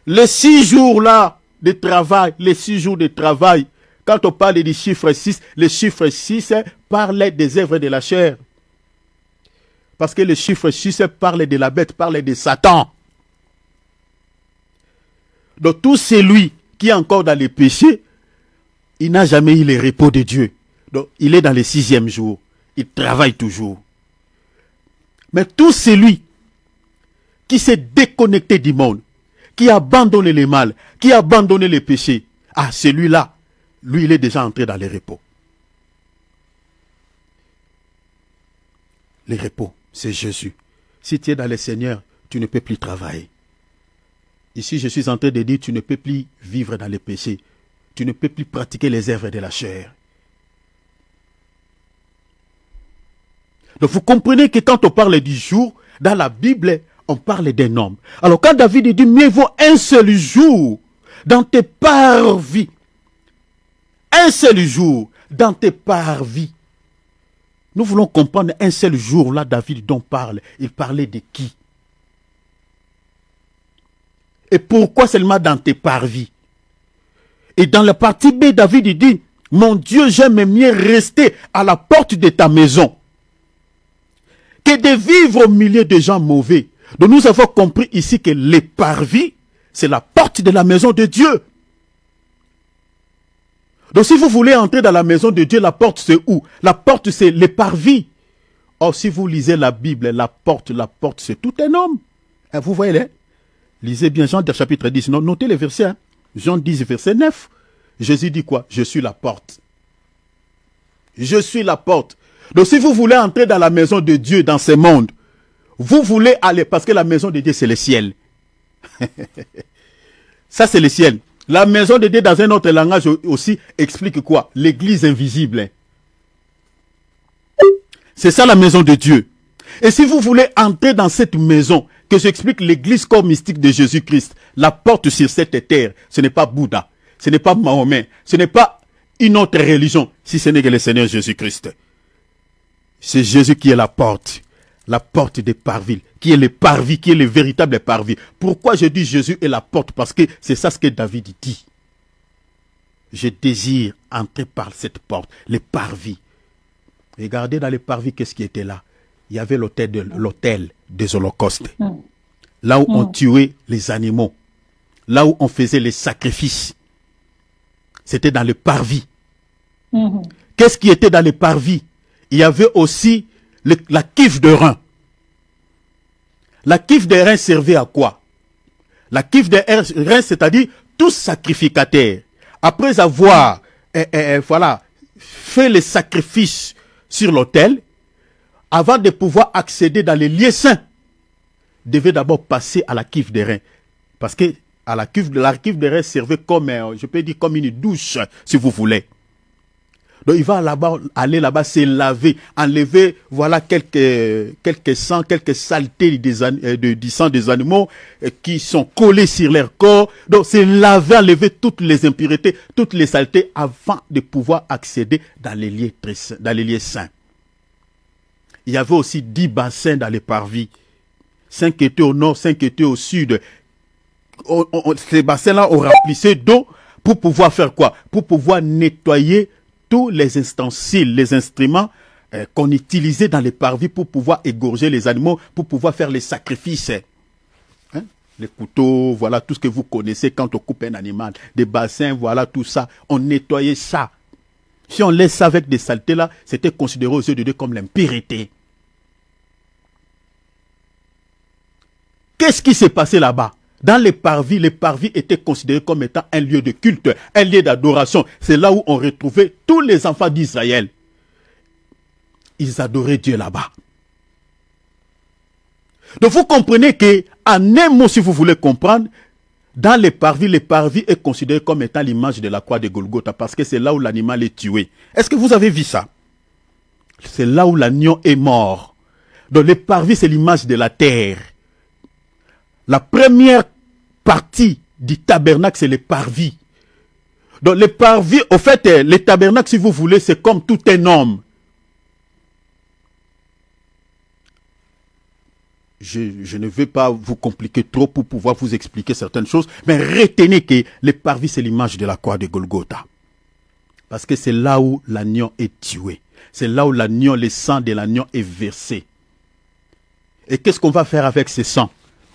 Les 6 jours là de travail, les 6 jours de travail, quand on parle du chiffre 6, le chiffre 6 parle des œuvres de la chair. Parce que le chiffre 6 parle de la bête, parle de Satan. Donc tout celui qui est encore dans les péchés, il n'a jamais eu le repos de Dieu. Donc, il est dans le 6e jour. Il travaille toujours. Mais tout celui qui s'est déconnecté du monde, qui a abandonné le mal, qui a abandonné le péché, ah, celui-là, lui, il est déjà entré dans le repos. Le repos, c'est Jésus. Si tu es dans le Seigneur, tu ne peux plus travailler. Ici, je suis en train de dire, tu ne peux plus vivre dans le péché. Tu ne peux plus pratiquer les œuvres de la chair. Donc vous comprenez que quand on parle du jour, dans la Bible, on parle d'un homme. Alors quand David dit, mieux vaut un seul jour dans tes parvis. Un seul jour dans tes parvis. Nous voulons comprendre un seul jour, là, David dont parle. Il parlait de qui? Et pourquoi seulement dans tes parvis? Et dans la partie B, David il dit, mon Dieu, j'aime mieux rester à la porte de ta maison que de vivre au milieu de gens mauvais. Donc nous avons compris ici que les parvis, c'est la porte de la maison de Dieu. Donc si vous voulez entrer dans la maison de Dieu, la porte c'est où? La porte c'est les parvis. Or si vous lisez la Bible, la porte c'est tout un homme. Et vous voyez, lisez bien Jean chapitre 10, notez les versets. Hein. Jean 10 verset 9. Jésus dit quoi? Je suis la porte. Je suis la porte. Donc si vous voulez entrer dans la maison de Dieu, dans ce monde, vous voulez aller, parce que la maison de Dieu c'est le ciel. Ça c'est le ciel. La maison de Dieu dans un autre langage aussi explique quoi? L'église invisible. C'est ça la maison de Dieu. Et si vous voulez entrer dans cette maison, que j'explique l'église corps mystique de Jésus-Christ, la porte sur cette terre, ce n'est pas Bouddha, ce n'est pas Mahomet, ce n'est pas une autre religion, si ce n'est que le Seigneur Jésus-Christ. C'est Jésus qui est la porte des parvis, qui est le parvis, qui est le véritable parvis. Pourquoi je dis Jésus est la porte? Parce que c'est ça ce que David dit. Je désire entrer par cette porte, les parvis. Regardez dans les parvis, qu'est-ce qui était là? Il y avait l'autel des holocaustes. Là où on tuait les animaux. Là où on faisait les sacrifices. C'était dans le parvis. Qu'est-ce qui était dans les parvis? Il y avait aussi la cuve de rein. La cuve de rein servait à quoi? La cuve de rein, c'est-à-dire tout sacrificateur, après avoir fait les sacrifices sur l'autel, avant de pouvoir accéder dans les lieux saints, devait d'abord passer à la cuve de rein. Parce que la cuve de rein servait comme, je peux dire, comme une douche, si vous voulez. Donc il va aller là-bas se laver, enlever voilà quelques sangs, quelques saletés du sang des animaux qui sont collés sur leur corps. Donc c'est laver, enlever toutes les impuretés, toutes les saletés avant de pouvoir accéder dans les lieux saints. Il y avait aussi 10 bassins dans les parvis. 5 étaient au nord, 5 étaient au sud. Ces bassins-là, on remplissait d'eau pour pouvoir faire quoi? Pour pouvoir nettoyer tous les ustensiles, les instruments qu'on utilisait dans les parvis pour pouvoir égorger les animaux, pour pouvoir faire les sacrifices. Hein? Les couteaux, voilà tout ce que vous connaissez quand on coupe un animal. Des bassins, voilà tout ça. On nettoyait ça. Si on laisse ça avec des saletés là, c'était considéré aux yeux de Dieu comme l'impureté. Qu'est-ce qui s'est passé là-bas? Dans les parvis étaient considérés comme étant un lieu de culte, un lieu d'adoration. C'est là où on retrouvait tous les enfants d'Israël. Ils adoraient Dieu là-bas. Donc vous comprenez que, en un mot, si vous voulez comprendre, dans les parvis est considéré comme étant l'image de la croix de Golgotha, parce que c'est là où l'animal est tué. Est-ce que vous avez vu ça? C'est là où l'agneau est mort. Donc les parvis, c'est l'image de la terre. La première partie du tabernacle, c'est les parvis. Donc les parvis, au fait, les tabernacles, si vous voulez, c'est comme tout un homme. Je ne vais pas vous compliquer trop pour pouvoir vous expliquer certaines choses, mais retenez que les parvis, c'est l'image de la croix de Golgotha. Parce que c'est là où l'agneau est tué. C'est là où l'agneau, le sang de l'agneau est versé. Et qu'est-ce qu'on va faire avec ce sang?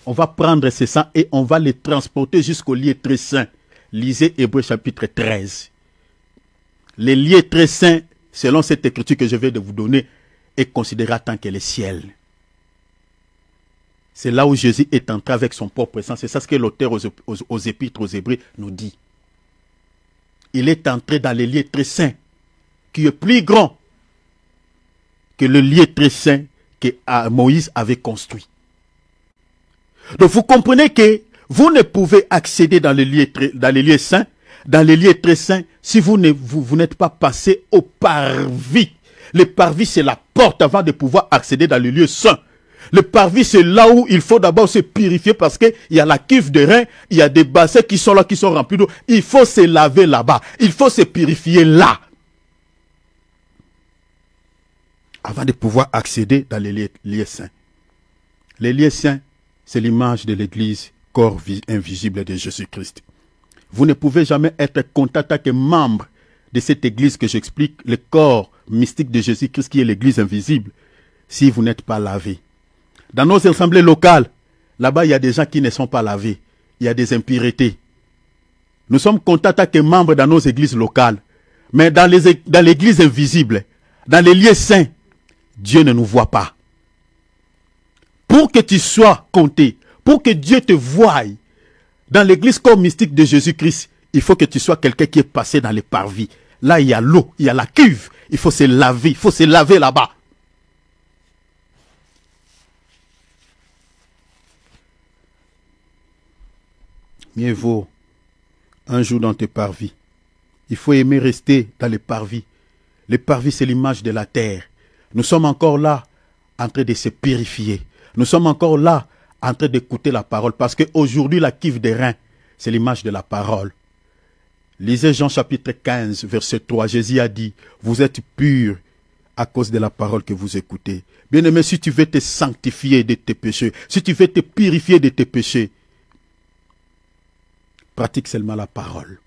On va prendre ce sang et on va les transporter jusqu'au lieu très saint. Lisez Hébreux chapitre 13. Les lieux très saints, selon cette écriture que je vais de vous donner, est considéré en tant que le ciel. C'est là où Jésus est entré avec son propre sang. C'est ça ce que l'auteur aux épîtres aux Hébreux nous dit. Il est entré dans les lieux très saints, qui est plus grand que le lieu très saint que Moïse avait construit. Donc vous comprenez que vous ne pouvez accéder dans les lieux saints, dans les lieux très saints, si vous n'êtes pas passé au parvis. Le parvis, c'est la porte avant de pouvoir accéder dans les lieux saints. Le parvis, c'est là où il faut d'abord se purifier parce qu'il y a la cuve de rein, il y a des bassins qui sont là, qui sont remplis d'eau. Il faut se laver là-bas. Il faut se purifier là. Avant de pouvoir accéder dans les lieux saints. Les lieux saints, c'est l'image de l'église, corps invisible de Jésus-Christ. Vous ne pouvez jamais être contact que membre de cette église que j'explique, le corps mystique de Jésus-Christ qui est l'église invisible, si vous n'êtes pas lavé. Dans nos assemblées locales, là-bas, il y a des gens qui ne sont pas lavés. Il y a des impuretés. Nous sommes contacts que membres dans nos églises locales. Mais dans l'église invisible, dans les lieux saints, Dieu ne nous voit pas. Pour que tu sois compté, pour que Dieu te voie dans l'église corps mystique de Jésus-Christ, il faut que tu sois quelqu'un qui est passé dans les parvis. Là, il y a l'eau, il y a la cuve. Il faut se laver, il faut se laver là-bas. Mieux vaut un jour dans tes parvis. Il faut aimer rester dans les parvis. Les parvis, c'est l'image de la terre. Nous sommes encore là, en train de se purifier. Nous sommes encore là, en train d'écouter la parole. Parce qu'aujourd'hui, la cuve des reins, c'est l'image de la parole. Lisez Jean chapitre 15, verset 3. Jésus a dit, vous êtes purs à cause de la parole que vous écoutez. Bien-aimé, si tu veux te sanctifier de tes péchés, si tu veux te purifier de tes péchés, pratique seulement la parole.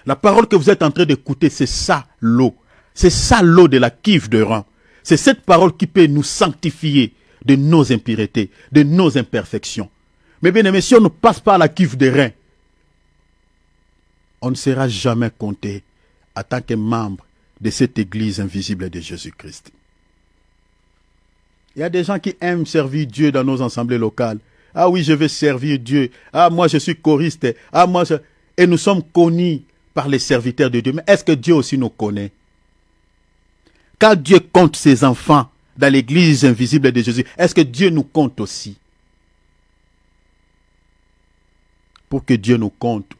La parole que vous êtes en train d'écouter, c'est ça l'eau. C'est ça l'eau de la cuve de rein. C'est cette parole qui peut nous sanctifier de nos impuretés, de nos imperfections. Mais bien aimé, si on ne passe pas à la cuve de rein, on ne sera jamais compté en tant que membre de cette église invisible de Jésus-Christ. Il y a des gens qui aiment servir Dieu dans nos assemblées locales. Ah oui, je vais servir Dieu. Ah, moi, je suis choriste. Ah, moi, Et nous sommes connus par les serviteurs de Dieu. Mais est-ce que Dieu aussi nous connaît? Quand Dieu compte ses enfants dans l'église invisible de Jésus, est-ce que Dieu nous compte aussi? Pour que Dieu nous compte,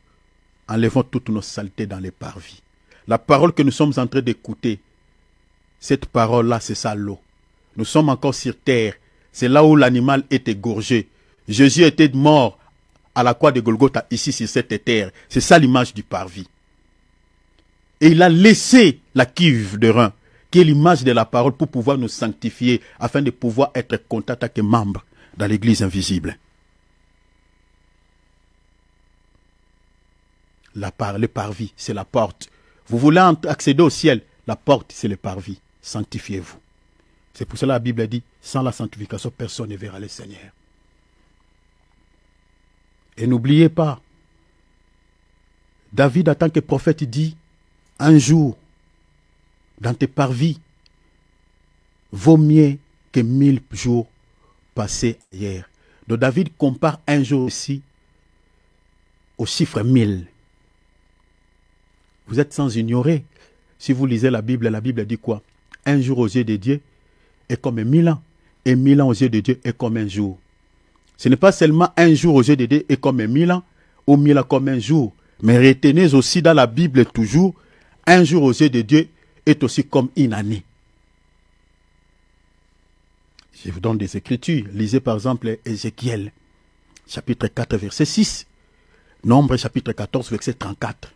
enlevons toutes nos saletés dans les parvis. La parole que nous sommes en train d'écouter, cette parole-là, c'est ça l'eau. Nous sommes encore sur terre. C'est là où l'animal est égorgé. Jésus était mort à la croix de Golgotha, ici sur cette terre. C'est ça l'image du parvis. Et il a laissé la cuve de rein, qui est l'image de la parole, pour pouvoir nous sanctifier, afin de pouvoir être comptés en tant que membres dans l'église invisible. Le parvis, c'est la porte. Vous voulez accéder au ciel, la porte, c'est le parvis. Sanctifiez-vous. C'est pour cela que la Bible dit, sans la sanctification, personne ne verra le Seigneur. Et n'oubliez pas, David, en tant que prophète, dit, un jour, dans tes parvis, vaut mieux que 1000 jours passés hier. Donc David compare un jour aussi au chiffre 1000. Vous êtes sans ignorer. Si vous lisez la Bible dit quoi? Un jour aux yeux de Dieu est comme 1000 ans. Et 1000 ans aux yeux de Dieu est comme un jour. Ce n'est pas seulement un jour aux yeux de Dieu est comme 1000 ans, ou 1000 ans comme un jour. Mais retenez aussi dans la Bible toujours, un jour aux yeux de Dieu est aussi comme une année. Je vous donne des écritures. Lisez par exemple Ézéchiel, chapitre 4, verset 6. Nombre, chapitre 14, verset 34.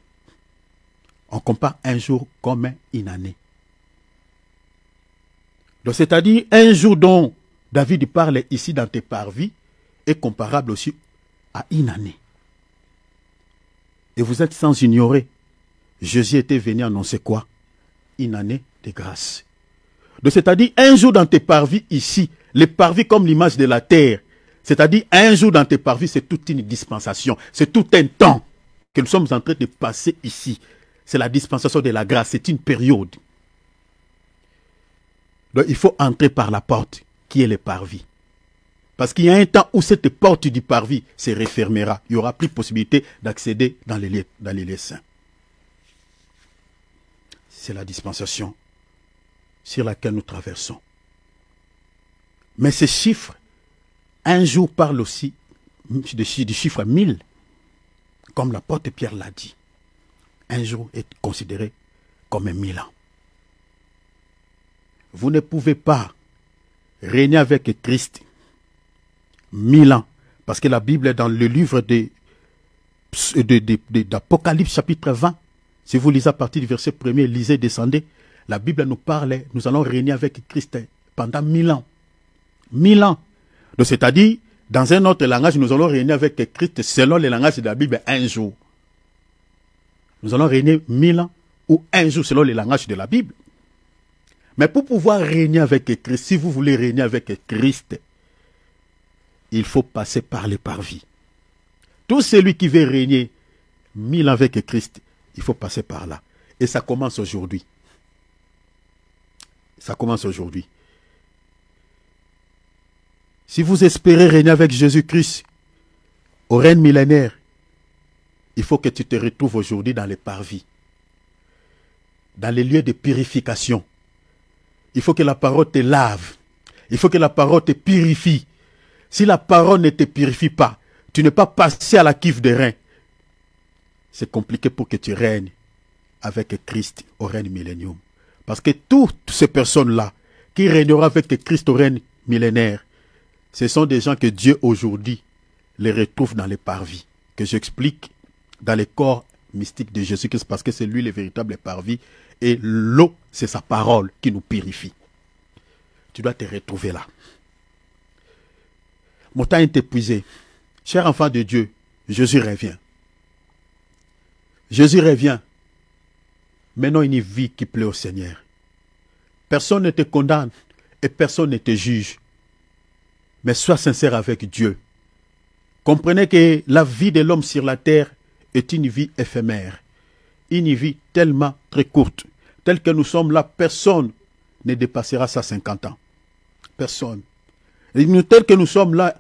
On compare un jour comme une année. Donc c'est-à-dire, un jour dont David parle ici dans tes parvis est comparable aussi à une année. Et vous êtes sans ignorer, Jésus était venu annoncer quoi? Une année de grâce. Donc c'est-à-dire, un jour dans tes parvis ici, les parvis comme l'image de la terre, c'est-à-dire un jour dans tes parvis, c'est toute une dispensation, c'est tout un temps que nous sommes en train de passer ici. C'est la dispensation de la grâce, c'est une période. Donc il faut entrer par la porte qui est le parvis. Parce qu'il y a un temps où cette porte du parvis se refermera. Il n'y aura plus possibilité d'accéder dans les lieux saints. C'est la dispensation sur laquelle nous traversons. Mais ces chiffres, un jour parle aussi du chiffre 1000, comme l'apôtre Pierre l'a dit. Un jour est considéré comme 1000 ans. Vous ne pouvez pas régner avec Christ 1000 ans. Parce que la Bible, dans le livre d'Apocalypse chapitre 20, si vous lisez à partir du verset 1er, lisez, descendez, la Bible nous parle, nous allons régner avec Christ pendant 1000 ans. 1000 ans. Donc c'est-à-dire, dans un autre langage, nous allons régner avec Christ selon le langage de la Bible un jour. Nous allons régner 1000 ans ou un jour selon le langage de la Bible. Mais pour pouvoir régner avec Christ, si vous voulez régner avec Christ, il faut passer par les parvis. Tout celui qui veut régner 1000 ans avec Christ, il faut passer par là. Et ça commence aujourd'hui. Ça commence aujourd'hui. Si vous espérez régner avec Jésus-Christ au règne millénaire, il faut que tu te retrouves aujourd'hui dans les parvis, dans les lieux de purification. Il faut que la parole te lave. Il faut que la parole te purifie. Si la parole ne te purifie pas, tu n'es pas passé à la cuve des reins. C'est compliqué pour que tu règnes avec Christ au règne millénium. Parce que toutes ces personnes-là qui régneront avec Christ au règne millénaire, ce sont des gens que Dieu aujourd'hui les retrouve dans les parvis, que j'explique dans les corps mystiques de Jésus-Christ, parce que c'est lui le véritable parvis, et l'eau, c'est sa parole qui nous purifie. Tu dois te retrouver là. Mon temps est épuisé. Cher enfant de Dieu, Jésus revient. Jésus revient. Maintenant, une vie qui plaît au Seigneur. Personne ne te condamne et personne ne te juge. Mais sois sincère avec Dieu. Comprenez que la vie de l'homme sur la terre est une vie éphémère. Une vie tellement très courte. Telle que nous sommes là, personne ne dépassera ça 50 ans. Personne. Et nous, tel que nous sommes là,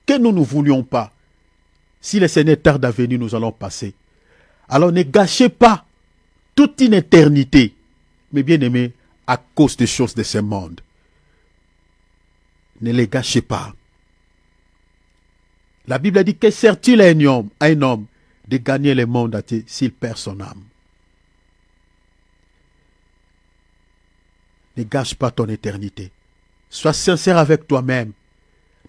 que nous ne voulions pas, si le Seigneur tarde à venir, nous allons passer. Alors ne gâchez pas toute une éternité, mes bien-aimés, à cause des choses de ce monde. Ne les gâchez pas. La Bible a dit que sert-il à un homme de gagner le monde entier s'il perd son âme? Ne gâche pas ton éternité. Sois sincère avec toi-même.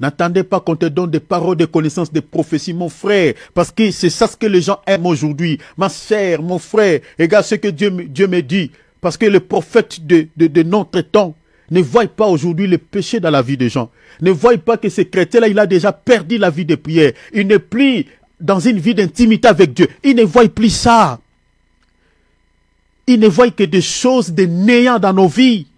N'attendez pas qu'on te donne des paroles de connaissance, des prophéties, mon frère, parce que c'est ça ce que les gens aiment aujourd'hui. Ma sœur, mon frère, regarde ce que Dieu me dit, parce que les prophètes de notre temps ne voient pas aujourd'hui le péché dans la vie des gens. Ne voient pas que ce chrétien-là, il a déjà perdu la vie de prière. Il n'est plus dans une vie d'intimité avec Dieu. Il ne voit plus ça. Il ne voit que des choses de néant dans nos vies.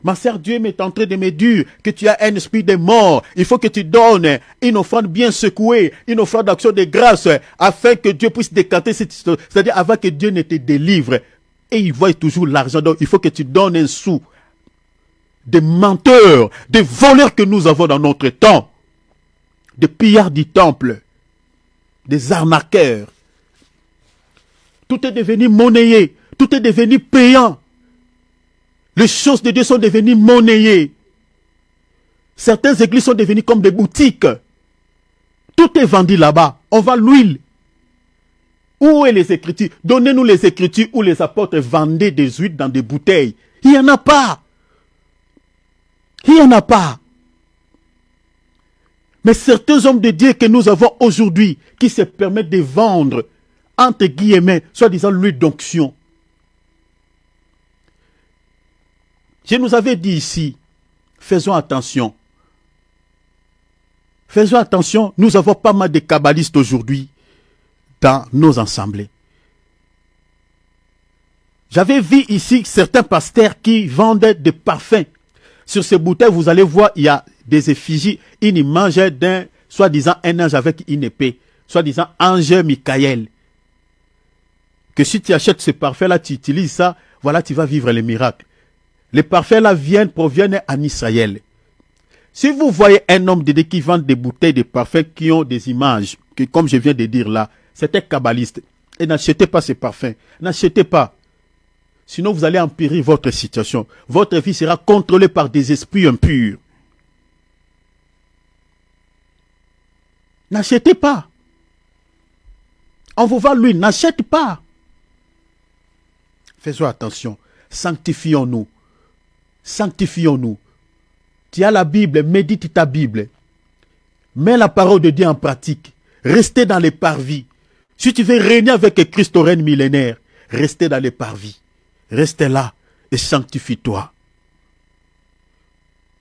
Ma sœur, Dieu m'est en train de me dire que tu as un esprit de mort. Il faut que tu donnes une offrande bien secouée, une offrande d'action de grâce, afin que Dieu puisse décanter cette histoire. C'est-à-dire avant que Dieu ne te délivre. Et il voit toujours l'argent. Donc il faut que tu donnes un sou. Des menteurs, des voleurs que nous avons dans notre temps. Des pillards du temple. Des arnaqueurs. Tout est devenu monnayé. Tout est devenu payant. Les choses de Dieu sont devenues monnayées. Certaines églises sont devenues comme des boutiques. Tout est vendu là-bas. On vend l'huile. Où est les Écritures? Donnez-nous les Écritures où les apôtres vendaient des huiles dans des bouteilles. Il n'y en a pas. Il n'y en a pas. Mais certains hommes de Dieu que nous avons aujourd'hui, qui se permettent de vendre, entre guillemets, soi-disant l'huile d'onction. Je nous avais dit ici, faisons attention. Faisons attention, nous avons pas mal de kabbalistes aujourd'hui dans nos assemblées. J'avais vu ici certains pasteurs qui vendaient des parfums. Sur ces bouteilles, vous allez voir, il y a des effigies, une image d'un, soi-disant un ange avec une épée, soi-disant ange Michael. Que si tu achètes ce parfum-là, tu utilises ça, voilà, tu vas vivre les miracles. Les parfums-là proviennent en Israël. Si vous voyez un homme de Dieu qui vend des bouteilles de parfums qui ont des images, que, comme je viens de dire là, c'est un kabbaliste. Et n'achetez pas ces parfums. N'achetez pas. Sinon, vous allez empirer votre situation. Votre vie sera contrôlée par des esprits impurs. N'achetez pas. On vous vend l'huile. N'achète pas. Faisons attention. Sanctifions-nous. Sanctifions-nous. Tu as la Bible, médite ta Bible. Mets la parole de Dieu en pratique. Restez dans les parvis. Si tu veux régner avec Christ au règne millénaire, restez dans les parvis. Restez là et sanctifie-toi.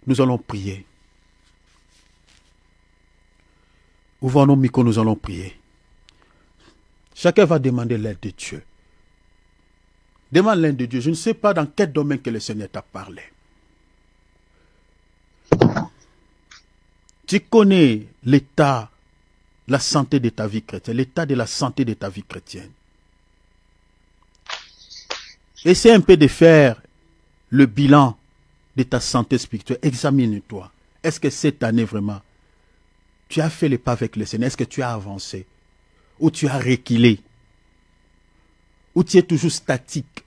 Nous allons prier. Ouvrons nos micros, nous allons prier. Chacun va demander l'aide de Dieu. Demande l'aide de Dieu. Je ne sais pas dans quel domaine que le Seigneur t'a parlé. Tu connais l'état, la santé de ta vie chrétienne, l'état de la santé de ta vie chrétienne. Essaie un peu de faire le bilan de ta santé spirituelle. Examine-toi. Est-ce que cette année vraiment, tu as fait les pas avec le Seigneur? Est-ce que tu as avancé? Ou tu as reculé? Ou tu es toujours statique?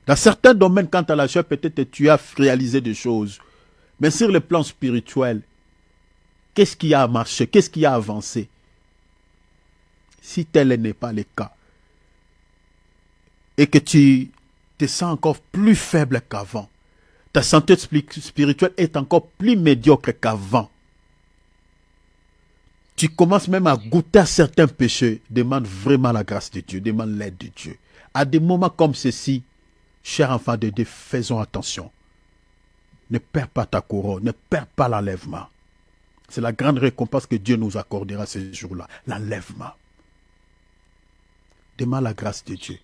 Dans certains domaines, quant à la chair, peut-être tu as réalisé des choses. Mais sur le plan spirituel, qu'est-ce qui a marché? Qu'est-ce qui a avancé? Si tel n'est pas le cas, et que tu te sens encore plus faible qu'avant, ta santé spirituelle est encore plus médiocre qu'avant, tu commences même à goûter à certains péchés, demande vraiment la grâce de Dieu, demande l'aide de Dieu. À des moments comme ceci, chers enfants de Dieu, faisons attention. Ne perds pas ta couronne, ne perds pas l'enlèvement. C'est la grande récompense que Dieu nous accordera ce jour-là, l'enlèvement. Demande la grâce de Dieu.